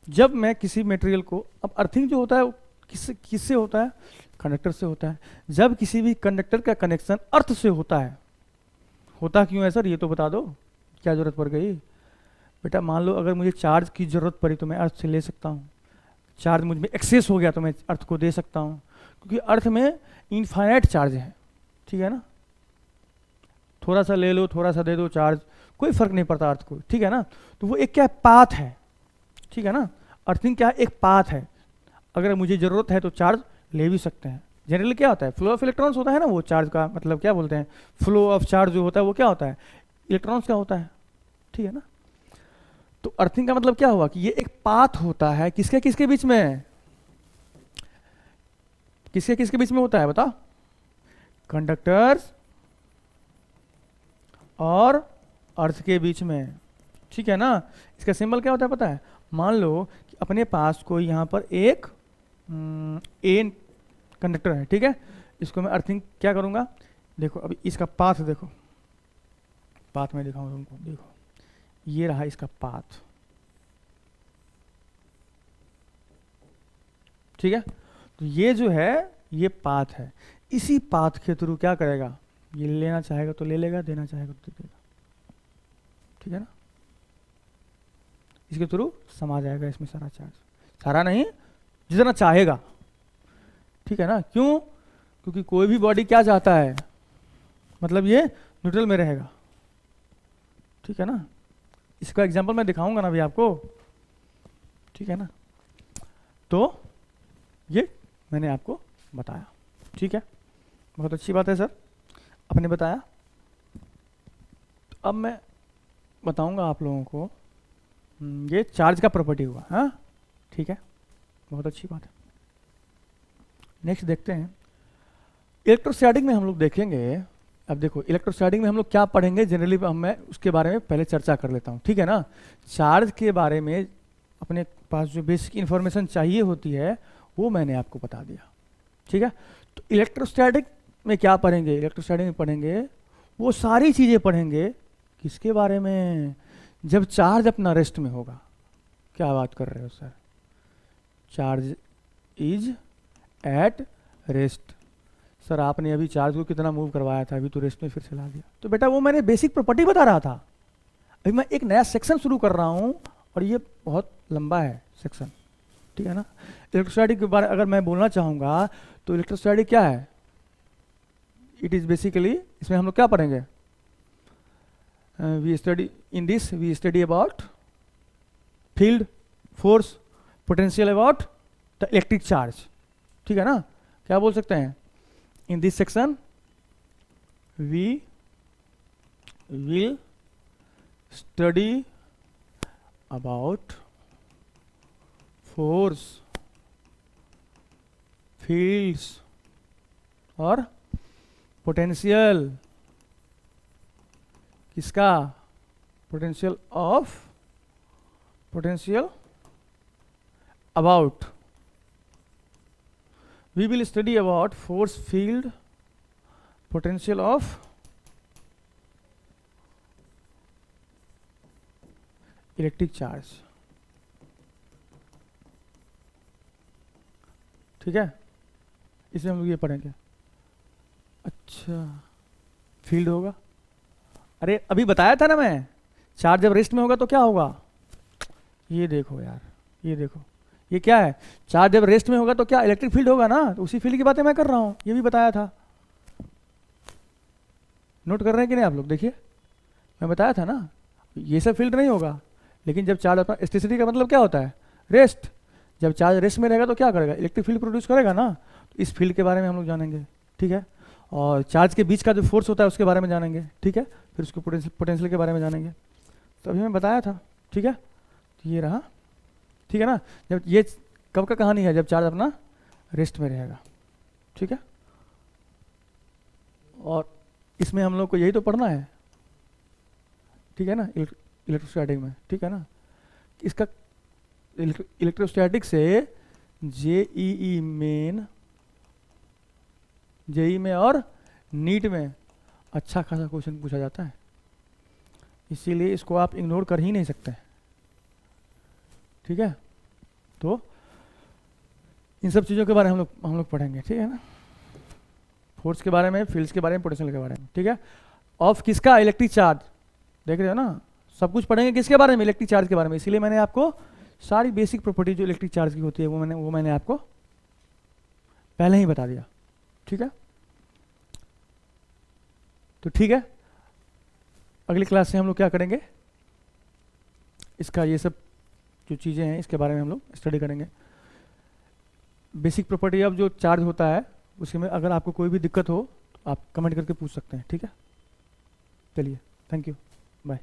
A: जब मैं किसी मटेरियल को, अब अर्थिंग जो होता है वो किससे होता है, कंडक्टर से होता है। जब किसी भी कंडक्टर का कनेक्शन अर्थ से होता है, होता क्यों है सर ये तो बता दो, क्या जरूरत पड़ गई बेटा। मान लो अगर मुझे चार्ज की जरूरत पड़ी तो मैं अर्थ से ले सकता हूँ, चार्ज मुझ में एक्सेस हो गया तो मैं अर्थ को दे सकता हूँ, क्योंकि अर्थ में इनफाइनाइट चार्ज है, ठीक है ना। थोड़ा सा ले लो थोड़ा सा दे दो चार्ज, कोई फर्क नहीं पड़ता अर्थ को, ठीक है ना। तो वो एक क्या पाथ है, ठीक है ना। अर्थिंग क्या है, एक पाथ है। अगर मुझे ज़रूरत है तो चार्ज ले भी सकते हैं। जनरली क्या होता है, फ्लो ऑफ इलेक्ट्रॉन्स होता है ना, वो चार्ज का मतलब क्या बोलते हैं, फ्लो ऑफ चार्ज जो होता है वो क्या होता है, इलेक्ट्रॉन्स का होता है, ठीक है ना। तो अर्थिंग का मतलब क्या हुआ कि ये एक पाथ होता है, किसके किसके बीच में, किसके किसके बीच में होता है बता, कंडक्टर्स और अर्थ के बीच में, ठीक है ना। इसका सिंबल क्या होता है पता है, मान लो कि अपने पास कोई यहाँ पर एक एन कंडक्टर है, ठीक है। इसको मैं अर्थिंग क्या करूँगा, देखो अभी इसका पाथ देखो, पाथ में दिखाऊँ तुमको, देखो ये रहा इसका पाथ, ठीक है। तो ये जो है ये पाथ है, इसी पाथ के थ्रू क्या करेगा, ये लेना चाहेगा तो ले लेगा, देना चाहेगा तो दे देगा, ठीक है ना। इसके थ्रू समा जाएगा इसमें सारा चार्ज, सारा नहीं जितना चाहेगा, ठीक है ना। क्यों, क्योंकि कोई भी बॉडी क्या चाहता है, मतलब ये न्यूट्रल में रहेगा, ठीक है ना। इसका एग्जांपल मैं दिखाऊंगा ना अभी आपको, ठीक है ना। तो ये मैंने आपको बताया, ठीक है, बहुत अच्छी बात है सर आपने बताया। तो अब मैं बताऊंगा आप लोगों को, ये चार्ज का प्रॉपर्टी हुआ, हाँ ठीक है, बहुत अच्छी बात है। नेक्स्ट देखते हैं इलेक्ट्रोस्टैटिक में हम लोग देखेंगे। अब देखो इलेक्ट्रोस्टैटिक में हम लोग क्या पढ़ेंगे जनरली, मैं उसके बारे में पहले चर्चा कर लेता हूँ, ठीक है ना। चार्ज के बारे में अपने पास जो बेसिक इन्फॉर्मेशन चाहिए होती है वो मैंने आपको बता दिया, ठीक है। तो इलेक्ट्रोस्टैटिक में क्या पढ़ेंगे, इलेक्ट्रोस्टैटिक में पढ़ेंगे वो सारी चीज़ें पढ़ेंगे, किसके बारे में, जब चार्ज अपना रेस्ट में होगा। क्या बात कर रहे हो sir, charge is at rest. Sir आपने अभी चार्ज को कितना मूव करवाया था, अभी तो रेस्ट में फिर चला दिया। तो बेटा वो मैंने बेसिक प्रॉपर्टी बता रहा था, अभी मैं एक नया सेक्शन शुरू कर रहा हूँ और ये बहुत लंबा है सेक्शन, ठीक है ना। इलेक्ट्रोस्टैटिक के बारे अगर मैं बोलना चाहूँगा तो इलेक्ट्रोस्टैटिक क्या है, इट इज़ बेसिकली, इसमें हम लोग क्या पढ़ेंगे, we study in this, we study about field, force, potential about the electric charge, ठीक है ना। क्या बोल सकते हैं, in this section we will study about force, fields और पोटेंशियल, किसका, potential of, potential about, we will study about force field, potential of electric charge, ठीक है। इसमें हम लोग ये पढ़ेंगे। अच्छा फील्ड होगा, अरे अभी बताया था ना मैं, चार्ज जब रेस्ट में होगा तो क्या होगा, ये देखो यार, ये देखो ये क्या है, चार्ज जब रेस्ट में होगा तो क्या इलेक्ट्रिक फील्ड होगा ना, तो उसी फील्ड की बातें मैं कर रहा हूँ, ये भी बताया था। नोट कर रहे हैं कि नहीं आप लोग, देखिए मैं बताया था ना, ये सब फील्ड नहीं होगा, लेकिन जब चार्ज अपना, इलेक्ट्रिसिटी का मतलब क्या होता है, रेस्ट, जब चार्ज रेस्ट में रहेगा तो क्या करेगा, इलेक्ट्रिक फील्ड प्रोड्यूस करेगा ना। तो इस फील्ड के बारे में हम लोग जानेंगे, ठीक है। और चार्ज के बीच का जो फोर्स होता है उसके बारे में जानेंगे, ठीक है। फिर उसके पोटेंशियल के बारे में जानेंगे। तो अभी मैं बताया था, ठीक है, तो ये रहा, ठीक है ना। जब ये कब का कहानी है, जब चार्ज अपना रेस्ट में रहेगा, ठीक है। और इसमें हम लोग को यही तो पढ़ना है, ठीक है ना, इलेक्ट्रोस्टैटिक में, ठीक है ना। इसका इलेक्ट्रोस्टैटिक से जेईई में और नीट में अच्छा खासा क्वेश्चन पूछा जाता है, इसीलिए इसको आप इग्नोर कर ही नहीं सकते, ठीक है। तो इन सब चीज़ों के बारे में हम लोग पढ़ेंगे, ठीक है ना, फोर्स के बारे में, फील्ड्स के बारे में, पोटेंशियल के बारे में, ठीक है। ऑफ किसका, इलेक्ट्रिक चार्ज, देख रहे हो ना, सब कुछ पढ़ेंगे किसके बारे में, इलेक्ट्रिक चार्ज के बारे में। इसीलिए मैंने आपको सारी बेसिक प्रॉपर्टी जो इलेक्ट्रिक चार्ज की होती है वो मैंने आपको पहले ही बता दिया, ठीक है। तो ठीक है, अगली क्लास से हम लोग क्या करेंगे, इसका ये सब जो चीज़ें हैं इसके बारे में हम लोग स्टडी करेंगे। बेसिक प्रॉपर्टी अब जो चार्ज होता है उसमें अगर आपको कोई भी दिक्कत हो तो आप कमेंट करके पूछ सकते हैं, ठीक है। चलिए, थैंक यू, बाय।